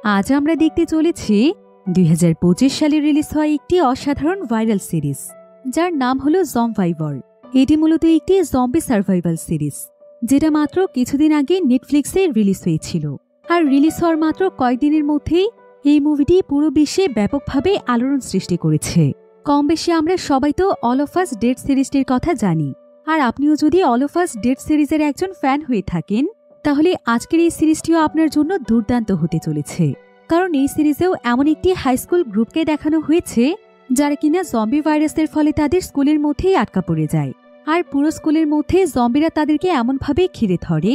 আজ আমরা দেখতে চলেছি 2025 সালে রিলিজ হওয়া একটি অসাধারণ ভাইরাল সিরিজ, যার নাম হলো জম্বাইভার। এটি মূলত একটি জম্বি সার্ভাইভাল সিরিজ, যেটা মাত্র কিছুদিন আগে নেটফ্লিক্সে রিলিজ হয়েছিল। আর রিলিজ হওয়ার মাত্র কয়েকদিনের মধ্যেই এই মুভিটি পুরো বিশ্বে ব্যাপকভাবে আলোড়ন সৃষ্টি করেছে। কম বেশি আমরা সবাই তো অল অফ আস ডেড সিরিজটির কথা জানি। আর আপনিও যদি অল অফ আস ডেড সিরিজের একজন ফ্যান হয়ে থাকেন, তাহলে আজকের এই সিরিজটিও আপনার জন্য দুর্দান্ত হতে চলেছে। কারণ এই সিরিজেও এমন একটি হাই স্কুল গ্রুপকে দেখানো হয়েছে, যারা কিনা জম্বি ভাইরাসের ফলে তাদের স্কুলের মধ্যেই আটকা পড়ে যায়। আর পুরো স্কুলের মধ্যে জম্বিরা তাদেরকে এমনভাবে ঘিরে ধরে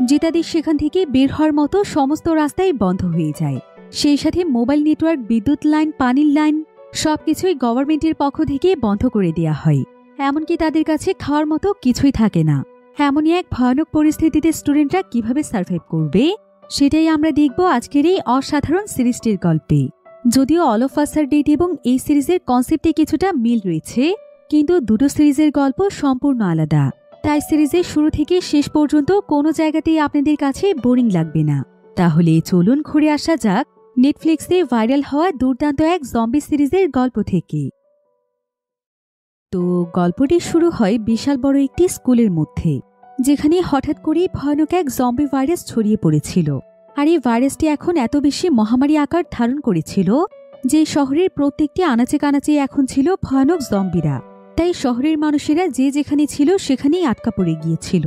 যে তাদের সেখান থেকে বের হওয়ার মতো সমস্ত রাস্তাই বন্ধ হয়ে যায়। সেই সাথে মোবাইল নেটওয়ার্ক, বিদ্যুৎ লাইন, পানির লাইন সবকিছুই গভর্নমেন্টের পক্ষ থেকে বন্ধ করে দেওয়া হয়। এমনকি তাদের কাছে খাওয়ার মতো কিছুই থাকে না। এমনই এক ভয়ানক পরিস্থিতিতে স্টুডেন্টরা কিভাবে সার্ভাইভ করবে, সেটাই আমরা দেখব আজকের এই অসাধারণ সিরিজটির গল্পে। যদিও all of us are dead এবং এই সিরিজের কনসেপ্টে কিছুটা মিল রয়েছে, কিন্তু দুটো সিরিজের গল্প সম্পূর্ণ আলাদা। তাই সিরিজের শুরু থেকে শেষ পর্যন্ত কোনো জায়গাতেই আপনাদের কাছে বোরিং লাগবে না। তাহলে চলুন ঘুরে আসা যাক নেটফ্লিক্সে ভাইরাল হওয়া দুর্দান্ত এক জম্বি সিরিজের গল্প থেকে। তো গল্পটি শুরু হয় বিশাল বড় একটি স্কুলের মধ্যে, যেখানে হঠাৎ করেই ভয়ানক এক জম্বি ভাইরাস ছড়িয়ে পড়েছিল। আর এই ভাইরাসটি এখন এত বেশি মহামারী আকার ধারণ করেছিল যে শহরের প্রত্যেকটি আনাচে কানাচে এখন ছিল ভয়ানক জম্বিরা। তাই শহরের মানুষেরা যে যেখানে ছিল সেখানেই আটকা পড়ে গিয়েছিল।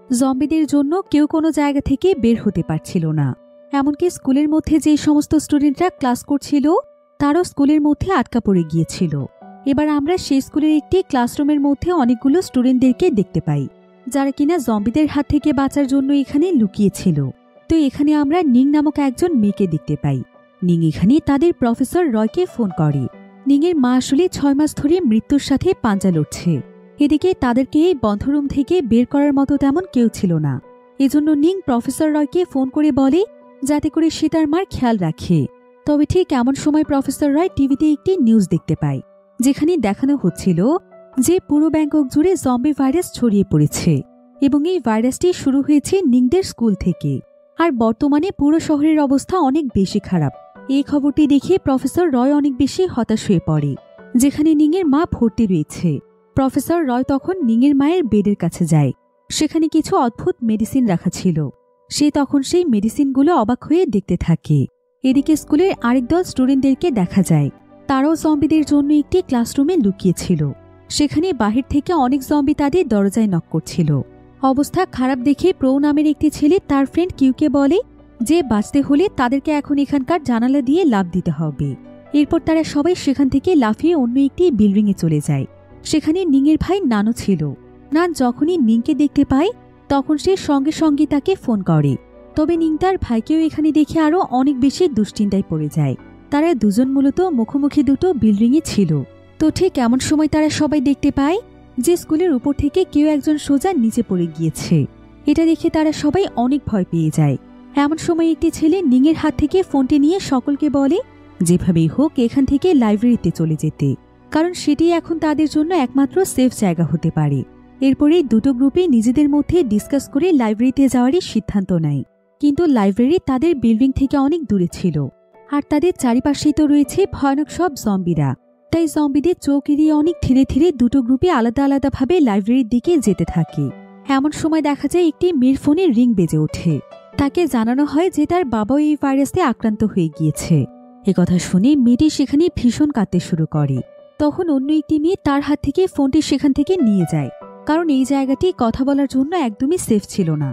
জম্বিদের জন্য কেউ কোনো জায়গা থেকে বের হতে পারছিল না। এমনকি স্কুলের মধ্যে যে সমস্ত স্টুডেন্টরা ক্লাস করছিল, তারাও স্কুলের মধ্যে আটকা পড়ে গিয়েছিল। এবার আমরা সেই স্কুলের একটি ক্লাসরুমের মধ্যে অনেকগুলো স্টুডেন্টদেরকে দেখতে পাই, যারা কিনা জম্বিদের হাত থেকে বাঁচার জন্য এখানে লুকিয়েছিল। তো এখানে আমরা নিং নামক একজন মেয়েকে দেখতে পাই। নিং এখানে তাদের প্রফেসর রয়কে ফোন করে। নিংয়ের মা আসলে 6 মাস ধরে মৃত্যুর সাথে পাঞ্জা লড়ছে। এদিকে তাদেরকে এই বন্ধ রুম থেকে বের করার মতো তেমন কেউ ছিল না। এজন্য নিং প্রফেসর রয়কে ফোন করে বলে যাতে করে সে তার মার খেয়াল রাখে। তবে ঠিক এমন সময় প্রফেসর রয় টিভিতে একটি নিউজ দেখতে পায়, যেখানে দেখানো হচ্ছিল যে পুরো ব্যাংকক জুড়ে জম্বি ভাইরাস ছড়িয়ে পড়েছে এবং এই ভাইরাসটি শুরু হয়েছে নিংদের স্কুল থেকে। আর বর্তমানে পুরো শহরের অবস্থা অনেক বেশি খারাপ। এই খবরটি দেখে প্রফেসর রয় অনেক বেশি হতাশ হয়ে পড়ে, যেখানে নিংয়ের মা ভর্তি রয়েছে। প্রফেসর রয় তখন নিংয়ের মায়ের বেডের কাছে যায়। সেখানে কিছু অদ্ভুত মেডিসিন রাখা ছিল। সে তখন সেই মেডিসিনগুলো অবাক হয়ে দেখতে থাকে। এদিকে স্কুলের আরেক দল স্টুডেন্টদেরকে দেখা যায়। তারাও জম্বিদের জন্য একটি ক্লাসরুমে লুকিয়েছিল। সেখানে বাহির থেকে অনেক জম্বি তাদের দরজায় নক করছিল। অবস্থা খারাপ দেখে প্রো নামের একটি ছেলে তার ফ্রেন্ড কিউকে বলে যে বাঁচতে হলে তাদেরকে এখন এখানকার জানালা দিয়ে লাফ দিতে হবে। এরপর তারা সবাই সেখান থেকে লাফিয়ে অন্য একটি বিল্ডিংয়ে চলে যায়। সেখানে নিংয়ের ভাই নানও ছিল। নান যখনই নিংকে দেখতে পায়, তখন সে সঙ্গে সঙ্গে তাকে ফোন করে। তবে নিং তার ভাইকেও এখানে দেখে আরও অনেক বেশি দুশ্চিন্তায় পড়ে যায়। তারা দুজন মূলত মুখোমুখি দুটো বিল্ডিংয়ে ছিল। তো ঠিক এমন সময় তারা সবাই দেখতে পায় যে স্কুলের উপর থেকে কেউ একজন সোজা নিচে পড়ে গিয়েছে। এটা দেখে তারা সবাই অনেক ভয় পেয়ে যায়। এমন সময় একটি ছেলে নিংয়ের হাত থেকে ফোনটি নিয়ে সকলকে বলে যেভাবেই হোক এখান থেকে লাইব্রেরিতে চলে যেতে, কারণ সেটি এখন তাদের জন্য একমাত্র সেফ জায়গা হতে পারে। এরপরেই দুটো গ্রুপে নিজেদের মধ্যে ডিসকাস করে লাইব্রেরিতে যাওয়ারই সিদ্ধান্ত নেয়। কিন্তু লাইব্রেরি তাদের বিল্ডিং থেকে অনেক দূরে ছিল, আর তাদের চারিপাশেই তো রয়েছে ভয়ানক সব জম্বিরা। তাই জম্বিদের চোখ এড়িয়ে অনেক ধীরে ধীরে দুটো গ্রুপে আলাদা আলাদাভাবে লাইব্রেরির দিকে যেতে থাকে। এমন সময় দেখা যায় একটি মেয়ের ফোনে রিং বেজে ওঠে। তাকে জানানো হয় যে তার বাবাও এই ভাইরাসে আক্রান্ত হয়ে গিয়েছে। একথা শুনে মেয়েটি সেখানে ভীষণ কাঁদতে শুরু করে। তখন অন্য একটি মেয়ে তার হাত থেকে ফোনটি সেখান থেকে নিয়ে যায়, কারণ এই জায়গাটি কথা বলার জন্য একদমই সেফ ছিল না।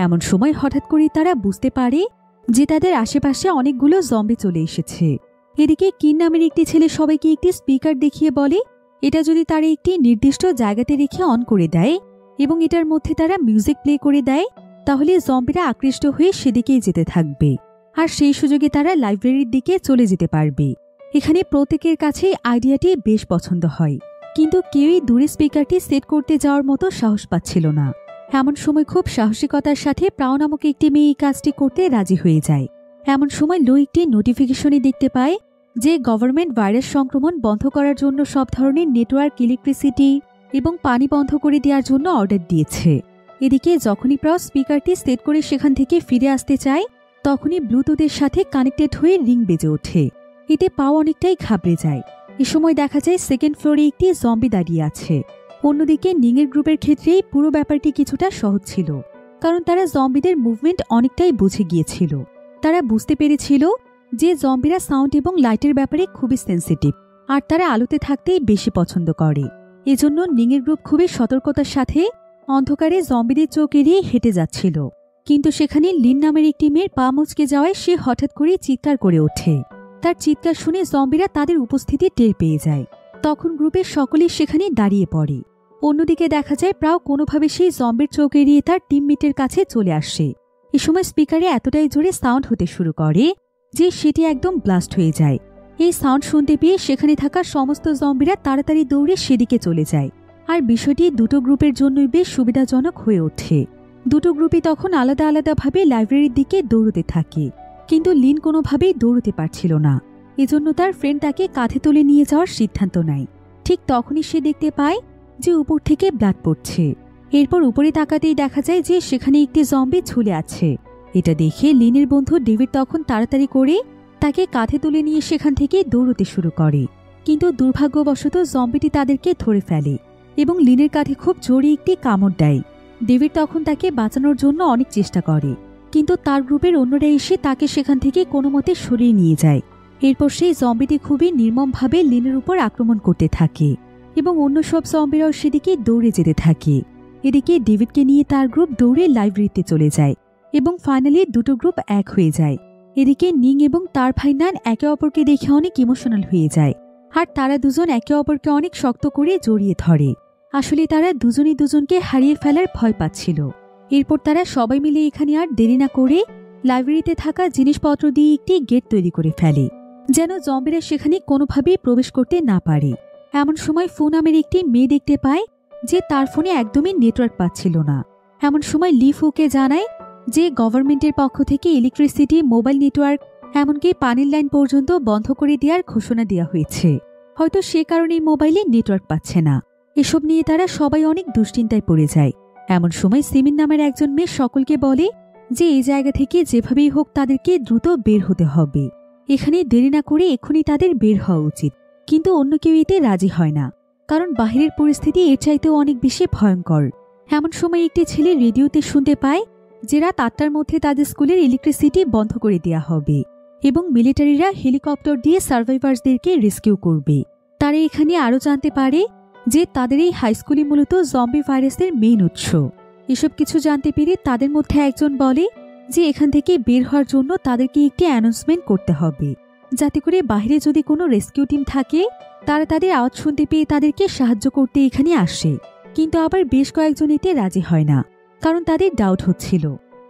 এমন সময় হঠাৎ করে তারা বুঝতে পারে যে তাদের আশেপাশে অনেকগুলো জম্বি চলে এসেছে। এদিকে কিন নামের একটি ছেলে সবাইকে একটি স্পিকার দেখিয়ে বলে এটা যদি তারা একটি নির্দিষ্ট জায়গাতে রেখে অন করে দেয় এবং এটার মধ্যে তারা মিউজিক প্লে করে দেয়, তাহলে জম্বিরা আকৃষ্ট হয়ে সেদিকেই যেতে থাকবে। আর সেই সুযোগে তারা লাইব্রেরির দিকে চলে যেতে পারবে। এখানে প্রত্যেকের কাছেই আইডিয়াটি বেশ পছন্দ হয়, কিন্তু কেউই দূরে স্পিকারটি সেট করতে যাওয়ার মতো সাহস পাচ্ছিল না। এমন সময় খুব সাহসিকতার সাথে প্রাও নামক একটি মেয়ে এই কাজটি করতে রাজি হয়ে যায়। এমন সময় লো একটি নোটিফিকেশনে দেখতে পায় যে গভর্নমেন্ট ভাইরাস সংক্রমণ বন্ধ করার জন্য সব ধরনের নেটওয়ার্ক, ইলেকট্রিসিটি এবং পানি বন্ধ করে দেওয়ার জন্য অর্ডার দিয়েছে। এদিকে যখনই প্রাও স্পিকারটি সেট করে সেখান থেকে ফিরে আসতে চায়, তখনই ব্লুটুথের সাথে কানেক্টেড হয়ে রিং বেজে ওঠে। এতে পা অনেকটাই ঘাবড়ে যায়। এ সময় দেখা যায় সেকেন্ড ফ্লোরে একটি জম্বি দাঁড়িয়ে আছে। অন্যদিকে নিংয়ের গ্রুপের ক্ষেত্রে পুরো ব্যাপারটি কিছুটা সহজ ছিল, কারণ তারা জম্বিদের মুভমেন্ট অনেকটাই বুঝে গিয়েছিল। তারা বুঝতে পেরেছিল যে জম্বিরা সাউন্ড এবং লাইটের ব্যাপারে খুবই সেন্সিটিভ, আর তারা আলোতে থাকতেই বেশি পছন্দ করে। এজন্য নিংয়ের গ্রুপ খুবই সতর্কতার সাথে অন্ধকারে জম্বিদের চোখ এড়িয়ে হেঁটে যাচ্ছিল। কিন্তু সেখানে লিন নামের একটি মেয়ের পা মুচকে যাওয়ায় সে হঠাৎ করে চিৎকার করে ওঠে। তার চিৎকার শুনে জম্বিরা তাদের উপস্থিতি টের পেয়ে যায়। তখন গ্রুপের সকলেই সেখানে দাঁড়িয়ে পড়ে। অন্যদিকে দেখা যায় প্রায় কোনোভাবে সেই জম্বির চোখ এড়িয়ে তার টিমমেটের কাছে চলে আসে। এ সময় স্পিকারে এতটাই জোরে সাউন্ড হতে শুরু করে যে সেটি একদম ব্লাস্ট হয়ে যায়। এই সাউন্ড শুনতে পেয়ে সেখানে থাকা সমস্ত জম্বিরা তাড়াতাড়ি দৌড়ে সেদিকে চলে যায়। আর বিষয়টি দুটো গ্রুপের জন্যই বেশ সুবিধাজনক হয়ে ওঠে। দুটো গ্রুপই তখন আলাদা আলাদাভাবে লাইব্রেরির দিকে দৌড়তে থাকে, কিন্তু লিন কোনোভাবেই দৌড়তে পারছিল না। এজন্য তার ফ্রেন্ড তাকে কাঁধে তুলে নিয়ে যাওয়ার সিদ্ধান্ত নেয়। ঠিক তখনই সে দেখতে পায় যে উপর থেকে ব্লাড পড়ছে। এরপর উপরে তাকাতেই দেখা যায় যে সেখানে একটি জম্বি ঝুলে আছে। এটা দেখে লিনের বন্ধু ডেভিড তখন তাড়াতাড়ি করে তাকে কাঁধে তুলে নিয়ে সেখান থেকে দৌড়তে শুরু করে। কিন্তু দুর্ভাগ্যবশত জম্বিটি তাদেরকে ধরে ফেলে এবং লিনের কাঁধে খুব জোরে একটি কামড় দেয়। ডেভিড তখন তাকে বাঁচানোর জন্য অনেক চেষ্টা করে, কিন্তু তার গ্রুপের অন্যরা এসে তাকে সেখান থেকে কোনো মতে সরিয়ে নিয়ে যায়। এরপর সেই জম্বিটি খুবই নির্মমভাবে লিনের উপর আক্রমণ করতে থাকে এবং অন্য সব জম্বিরাও সেদিকে দৌড়ে যেতে থাকে। এদিকে ডেভিডকে নিয়ে তার গ্রুপ দৌড়ে লাইব্রেরিতে চলে যায় এবং ফাইনালি দুটো গ্রুপ এক হয়ে যায়। এদিকে নিং এবং তার ভাই নান একে অপরকে দেখে অনেক ইমোশনাল হয়ে যায়, আর তারা দুজন একে অপরকে অনেক শক্ত করে জড়িয়ে ধরে। আসলে তারা দুজনই দুজনকে হারিয়ে ফেলার ভয় পাচ্ছিল। এরপর তারা সবাই মিলে এখানে আর দেরি না করে লাইব্রেরিতে থাকা জিনিসপত্র দিয়ে একটি গেট তৈরি করে ফেলে, যেন জম্বিরা সেখানে কোনোভাবেই প্রবেশ করতে না পারে। এমন সময় ফোন নামের একটি মেয়ে দেখতে পায় যে তার ফোনে একদমই নেটওয়ার্ক পাচ্ছিল না। এমন সময় লি ফুকে জানায় যে গভর্নমেন্টের পক্ষ থেকে ইলেকট্রিসিটি, মোবাইল নেটওয়ার্ক, এমনকি পানির লাইন পর্যন্ত বন্ধ করে দেওয়ার ঘোষণা দেওয়া হয়েছে। হয়তো সে কারণেই মোবাইলে নেটওয়ার্ক পাচ্ছে না। এসব নিয়ে তারা সবাই অনেক দুশ্চিন্তায় পড়ে যায়। এমন সময় সিমিন নামের একজন মেয়ে সকলকে বলে যে এই জায়গা থেকে যেভাবেই হোক তাদেরকে দ্রুত বের হতে হবে। এখানে দেরি না করে এক্ষুনি তাদের বের হওয়া উচিত। কিন্তু অন্য কেউ এতে রাজি হয় না, কারণ বাহিরের পরিস্থিতি এর চাইতেও অনেক বেশি ভয়ঙ্কর। এমন সময় একটি ছেলে রেডিওতে শুনতে পায় যে রাত 8টার মধ্যে তাদের স্কুলের ইলেকট্রিসিটি বন্ধ করে দেওয়া হবে এবং মিলিটারিরা হেলিকপ্টার দিয়ে সার্ভাইভার্সদেরকে রেস্কিউ করবে। তারা এখানে আরও জানতে পারে যে তাদের এই হাইস্কুলই মূলত জম্বি ভাইরাসের মেইন উৎস। এসব কিছু জানতে পেরে তাদের মধ্যে একজন বলে যে এখান থেকে বের হওয়ার জন্য তাদেরকে একটি অ্যানাউন্সমেন্ট করতে হবে, যাতে করে বাইরে যদি কোনো রেস্কিউ টিম থাকে তারা তাদের আওয়াজ শুনতে পেয়ে তাদেরকে সাহায্য করতে এখানে আসে। কিন্তু আবার বেশ কয়েকজন এতে রাজি হয় না, কারণ তাদের ডাউট হচ্ছিল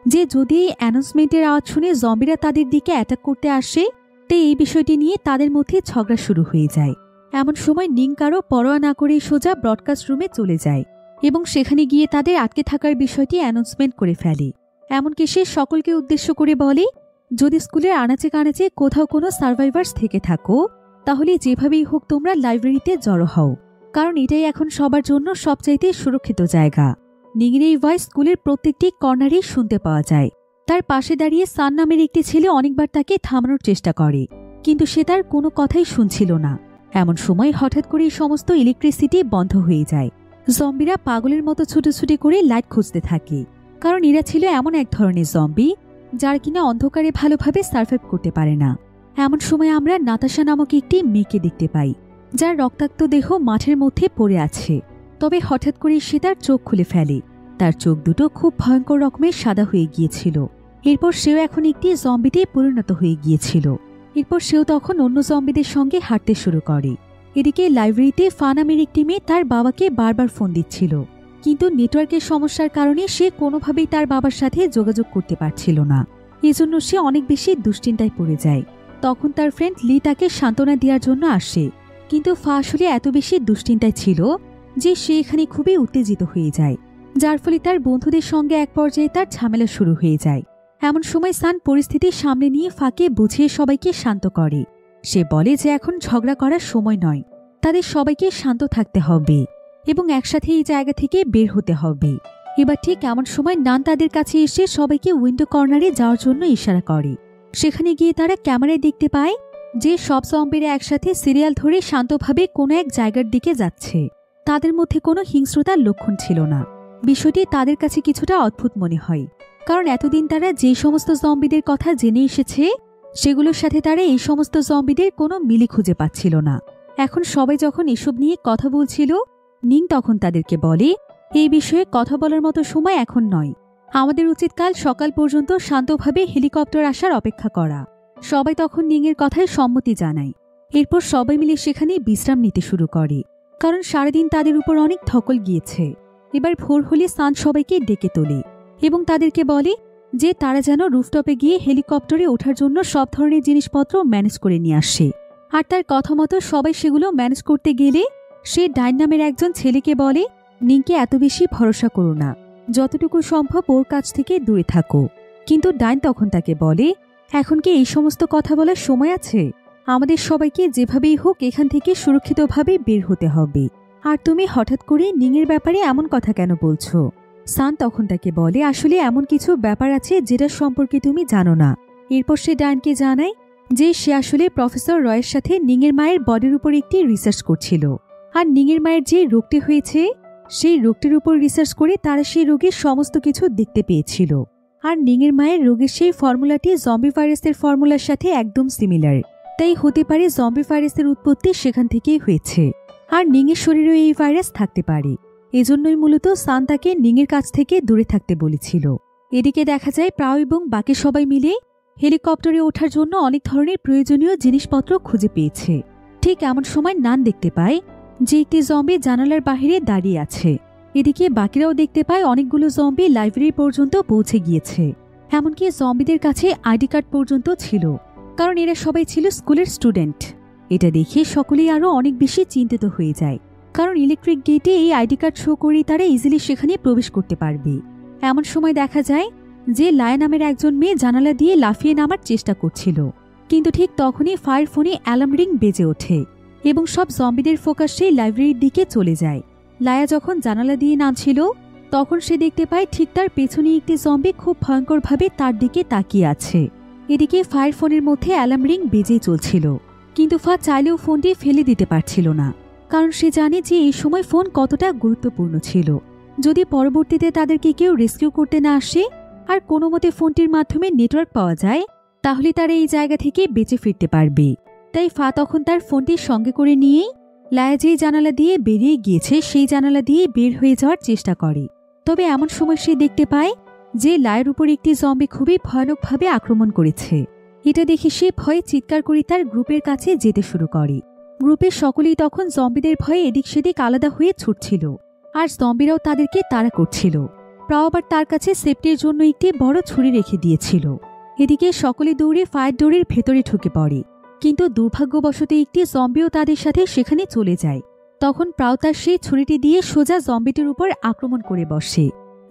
যে যদি এই অ্যানাউন্সমেন্টের আওয়াজ শুনে জম্বিরা তাদের দিকে অ্যাটাক করতে আসে, তো এই বিষয়টি নিয়ে তাদের মধ্যে ঝগড়া শুরু হয়ে যায়। এমন সময় নিং কারো পরোয়া না করে সোজা ব্রডকাস্ট রুমে চলে যায় এবং সেখানে গিয়ে তাদের আটকে থাকার বিষয়টি অ্যানাউন্সমেন্ট করে ফেলে। এমনকি সে সকলকে উদ্দেশ্য করে বলে, যদি স্কুলের আনাচে কানাচে কোথাও কোনো সার্ভাইভার্স থেকে থাকো তাহলে যেভাবেই হোক তোমরা লাইব্রেরিতে জড়ো হও, কারণ এটাই এখন সবার জন্য সবচাইতে সুরক্ষিত জায়গা। নিংয়ের এই ভয়েস স্কুলের প্রত্যেকটি কর্নারেই শুনতে পাওয়া যায়। তার পাশে দাঁড়িয়ে সান নামের একটি ছেলে অনেকবার তাকে থামানোর চেষ্টা করে, কিন্তু সে তার কোনো কথাই শুনছিল না। এমন সময় হঠাৎ করে সমস্ত ইলেকট্রিসিটি বন্ধ হয়ে যায়। জম্বিরা পাগলের মতো ছুটোছুটি করে লাইট খুঁজতে থাকে, কারণ এরা ছিল এমন এক ধরনের জম্বি যার কিনা অন্ধকারে ভালোভাবে সার্ভাইভ করতে পারে না। এমন সময় আমরা নাতাশা নামক একটি মেয়েকে দেখতে পাই, যার রক্তাক্ত দেহ মাঠের মধ্যে পড়ে আছে। তবে হঠাৎ করে সে তার চোখ খুলে ফেলে। তার চোখ দুটো খুব ভয়ঙ্কর রকমের সাদা হয়ে গিয়েছিল। এরপর সেও এখন একটি জম্বিতে পরিণত হয়ে গিয়েছিল। এরপর সেও তখন অন্য জম্বিদের সঙ্গে হাঁটতে শুরু করে। এদিকে লাইব্রেরিতে ফা নামের একটি মেয়ে তার বাবাকে বারবার ফোন দিচ্ছিল, কিন্তু নেটওয়ার্কের সমস্যার কারণে সে কোনোভাবেই তার বাবার সাথে যোগাযোগ করতে পারছিল না। এজন্য সে অনেক বেশি দুশ্চিন্তায় পড়ে যায়। তখন তার ফ্রেন্ড লি তাকে সান্ত্বনা দেওয়ার জন্য আসে, কিন্তু ফা আসলে এত বেশি দুশ্চিন্তায় ছিল যে সে এখানে খুবই উত্তেজিত হয়ে যায়, যার ফলে তার বন্ধুদের সঙ্গে এক পর্যায়ে তার ঝামেলা শুরু হয়ে যায়। এমন সময় সান পরিস্থিতির সামনে নিয়ে ফাকে বুঝিয়ে সবাইকে শান্ত করে। সে বলে যে এখন ঝগড়া করার সময় নয়, তাদের সবাইকে শান্ত থাকতে হবে এবং একসাথে এই জায়গা থেকে বের হতে হবে। এবার ঠিক এমন সময় নান তাদের কাছে এসে সবাইকে উইন্ডো কর্নারে যাওয়ার জন্য ইশারা করে। সেখানে গিয়ে তারা ক্যামেরায় দেখতে পায় যে সব জম্বিরা একসাথে সিরিয়াল ধরে শান্তভাবে কোনো এক জায়গার দিকে যাচ্ছে। তাদের মধ্যে কোনো হিংস্রতার লক্ষণ ছিল না। বিষয়টি তাদের কাছে কিছুটা অদ্ভুত মনে হয়, কারণ এতদিন তারা যে সমস্ত জম্বিদের কথা জেনে এসেছে সেগুলোর সাথে তারা এই সমস্ত জম্বিদের কোনো মিলই খুঁজে পাচ্ছিল না। এখন সবাই যখন এসব নিয়ে কথা বলছিল, নিং তখন তাদেরকে বলে, এই বিষয়ে কথা বলার মতো সময় এখন নয়। আমাদের উচিত কাল সকাল পর্যন্ত শান্তভাবে হেলিকপ্টার আসার অপেক্ষা করা। সবাই তখন নিংয়ের কথায় সম্মতি জানায়। এরপর সবাই মিলে সেখানে বিশ্রাম নিতে শুরু করে, কারণ সারাদিন তাদের উপর অনেক ধকল গিয়েছে। এবার ভোর হলে সান সবাইকে ডেকে তোলে এবং তাদেরকে বলে যে তারা যেন রুফটপে গিয়ে হেলিকপ্টারে ওঠার জন্য সব ধরনের জিনিসপত্র ম্যানেজ করে নিয়ে আসে। আর তার কথা মতো সবাই সেগুলো ম্যানেজ করতে গেলে সে ডাইন নামের একজন ছেলেকে বলে, নিংকে এত বেশি ভরসা করো না, যতটুকু সম্ভব ওর কাছ থেকে দূরে থাকো। কিন্তু ডাইন তখন তাকে বলে, এখন কি এই সমস্ত কথা বলার সময় আছে? আমাদের সবাইকে যেভাবেই হোক এখান থেকে সুরক্ষিতভাবে বের হতে হবে। আর তুমি হঠাৎ করে নিংয়ের ব্যাপারে এমন কথা কেন বলছো? সান তখন তাকে বলে, আসলে এমন কিছু ব্যাপার আছে যেটার সম্পর্কে তুমি জানো না। এরপর সে ডাইনকে জানায় যে সে আসলে প্রফেসর রয়ের সাথে নিংয়ের মায়ের বডির উপর একটি রিসার্চ করছিল। আর নিংয়ের মায়ের যে রোগটি হয়েছে সেই রোগটির উপর রিসার্চ করে তারা সেই রোগের সমস্ত কিছু দেখতে পেয়েছিল। আর নিংয়ের মায়ের রোগের সেই ফর্মুলাটি জম্বি ভাইরাসের ফর্মুলার সাথে একদম সিমিলার। তাই হতে পারে জম্বি ভাইরাসের উৎপত্তি সেখান থেকেই হয়েছে। আর নিংয়ের শরীরেও এই ভাইরাস থাকতে পারে। এজন্যই মূলত সান তাকে নিংয়ের কাছ থেকে দূরে থাকতে বলেছিল। এদিকে দেখা যায় প্রাও এবং বাকি সবাই মিলে হেলিকপ্টারে ওঠার জন্য অনেক ধরনের প্রয়োজনীয় জিনিসপত্র খুঁজে পেয়েছে। ঠিক এমন সময় নান দেখতে পায় যে একটি জম্বি জানালার বাহিরে দাঁড়িয়ে আছে। এদিকে বাকিরাও দেখতে পায় অনেকগুলো জম্বি লাইব্রেরি পর্যন্ত পৌঁছে গিয়েছে। এমনকি জম্বিদের কাছে আইডি কার্ড পর্যন্ত ছিল, কারণ এরা সবাই ছিল স্কুলের স্টুডেন্ট। এটা দেখে সকলেই আরও অনেক বেশি চিন্তিত হয়ে যায়, কারণ ইলেকট্রিক গেটে এই আইডি কার্ড শো করেই তারা ইজিলি সেখানে প্রবেশ করতে পারবে। এমন সময় দেখা যায় যে লায়া নামের একজন মেয়ে জানালা দিয়ে লাফিয়ে নামার চেষ্টা করছিল, কিন্তু ঠিক তখনই ফায়ার ফোনে অ্যালার্ম রিং বেজে ওঠে এবং সব জম্বিদের ফোকাস সেই লাইব্রেরির দিকে চলে যায়। লায়া যখন জানালা দিয়ে নামছিল তখন সে দেখতে পায় ঠিক তার পেছনে একটি জম্বি খুব ভয়ঙ্করভাবে তার দিকে তাকিয়ে আছে। এদিকে ফায়ার ফোনের মধ্যে অ্যালার্ম রিং বেজেই চলছিল, কিন্তু ফা চাইলেও ফোনটি ফেলে দিতে পারছিল না, কারণ সে জানে যে এই সময় ফোন কতটা গুরুত্বপূর্ণ ছিল। যদি পরবর্তীতে তাদেরকে কেউ রেস্কিউ করতে না আসে আর কোনো মতে ফোনটির মাধ্যমে নেটওয়ার্ক পাওয়া যায়, তাহলে তারা এই জায়গা থেকে বেঁচে ফিরতে পারবে। তাই ফা তখন তার ফোনটির সঙ্গে করে নিয়েই লায়া যে জানালা দিয়ে বেরিয়ে গিয়েছে সেই জানালা দিয়ে বের হয়ে যাওয়ার চেষ্টা করে। তবে এমন সময় সে দেখতে পায় যে লায়ের উপর একটি জম্বি খুবই ভয়ানকভাবে আক্রমণ করেছে। এটা দেখে সে ভয়ে চিৎকার করে তার গ্রুপের কাছে যেতে শুরু করে। গ্রুপের সকলেই তখন জম্বিদের ভয়ে এদিক সেদিক আলাদা হয়ে ছুটছিল, আর জম্বিরাও তাদেরকে তাড়া করছিল। প্রাও আবার তার কাছে সেফটির জন্য একটি বড় ছুরি রেখে দিয়েছিল। এদিকে সকলে দৌড়ে ফায়ার ডোরের ভেতরে ঢুকে পড়ে, কিন্তু দুর্ভাগ্যবশত একটি জম্বিও তাদের সাথে সেখানে চলে যায়। তখন প্রাও তার সেই ছুরিটি দিয়ে সোজা জম্বিটির উপর আক্রমণ করে বসে,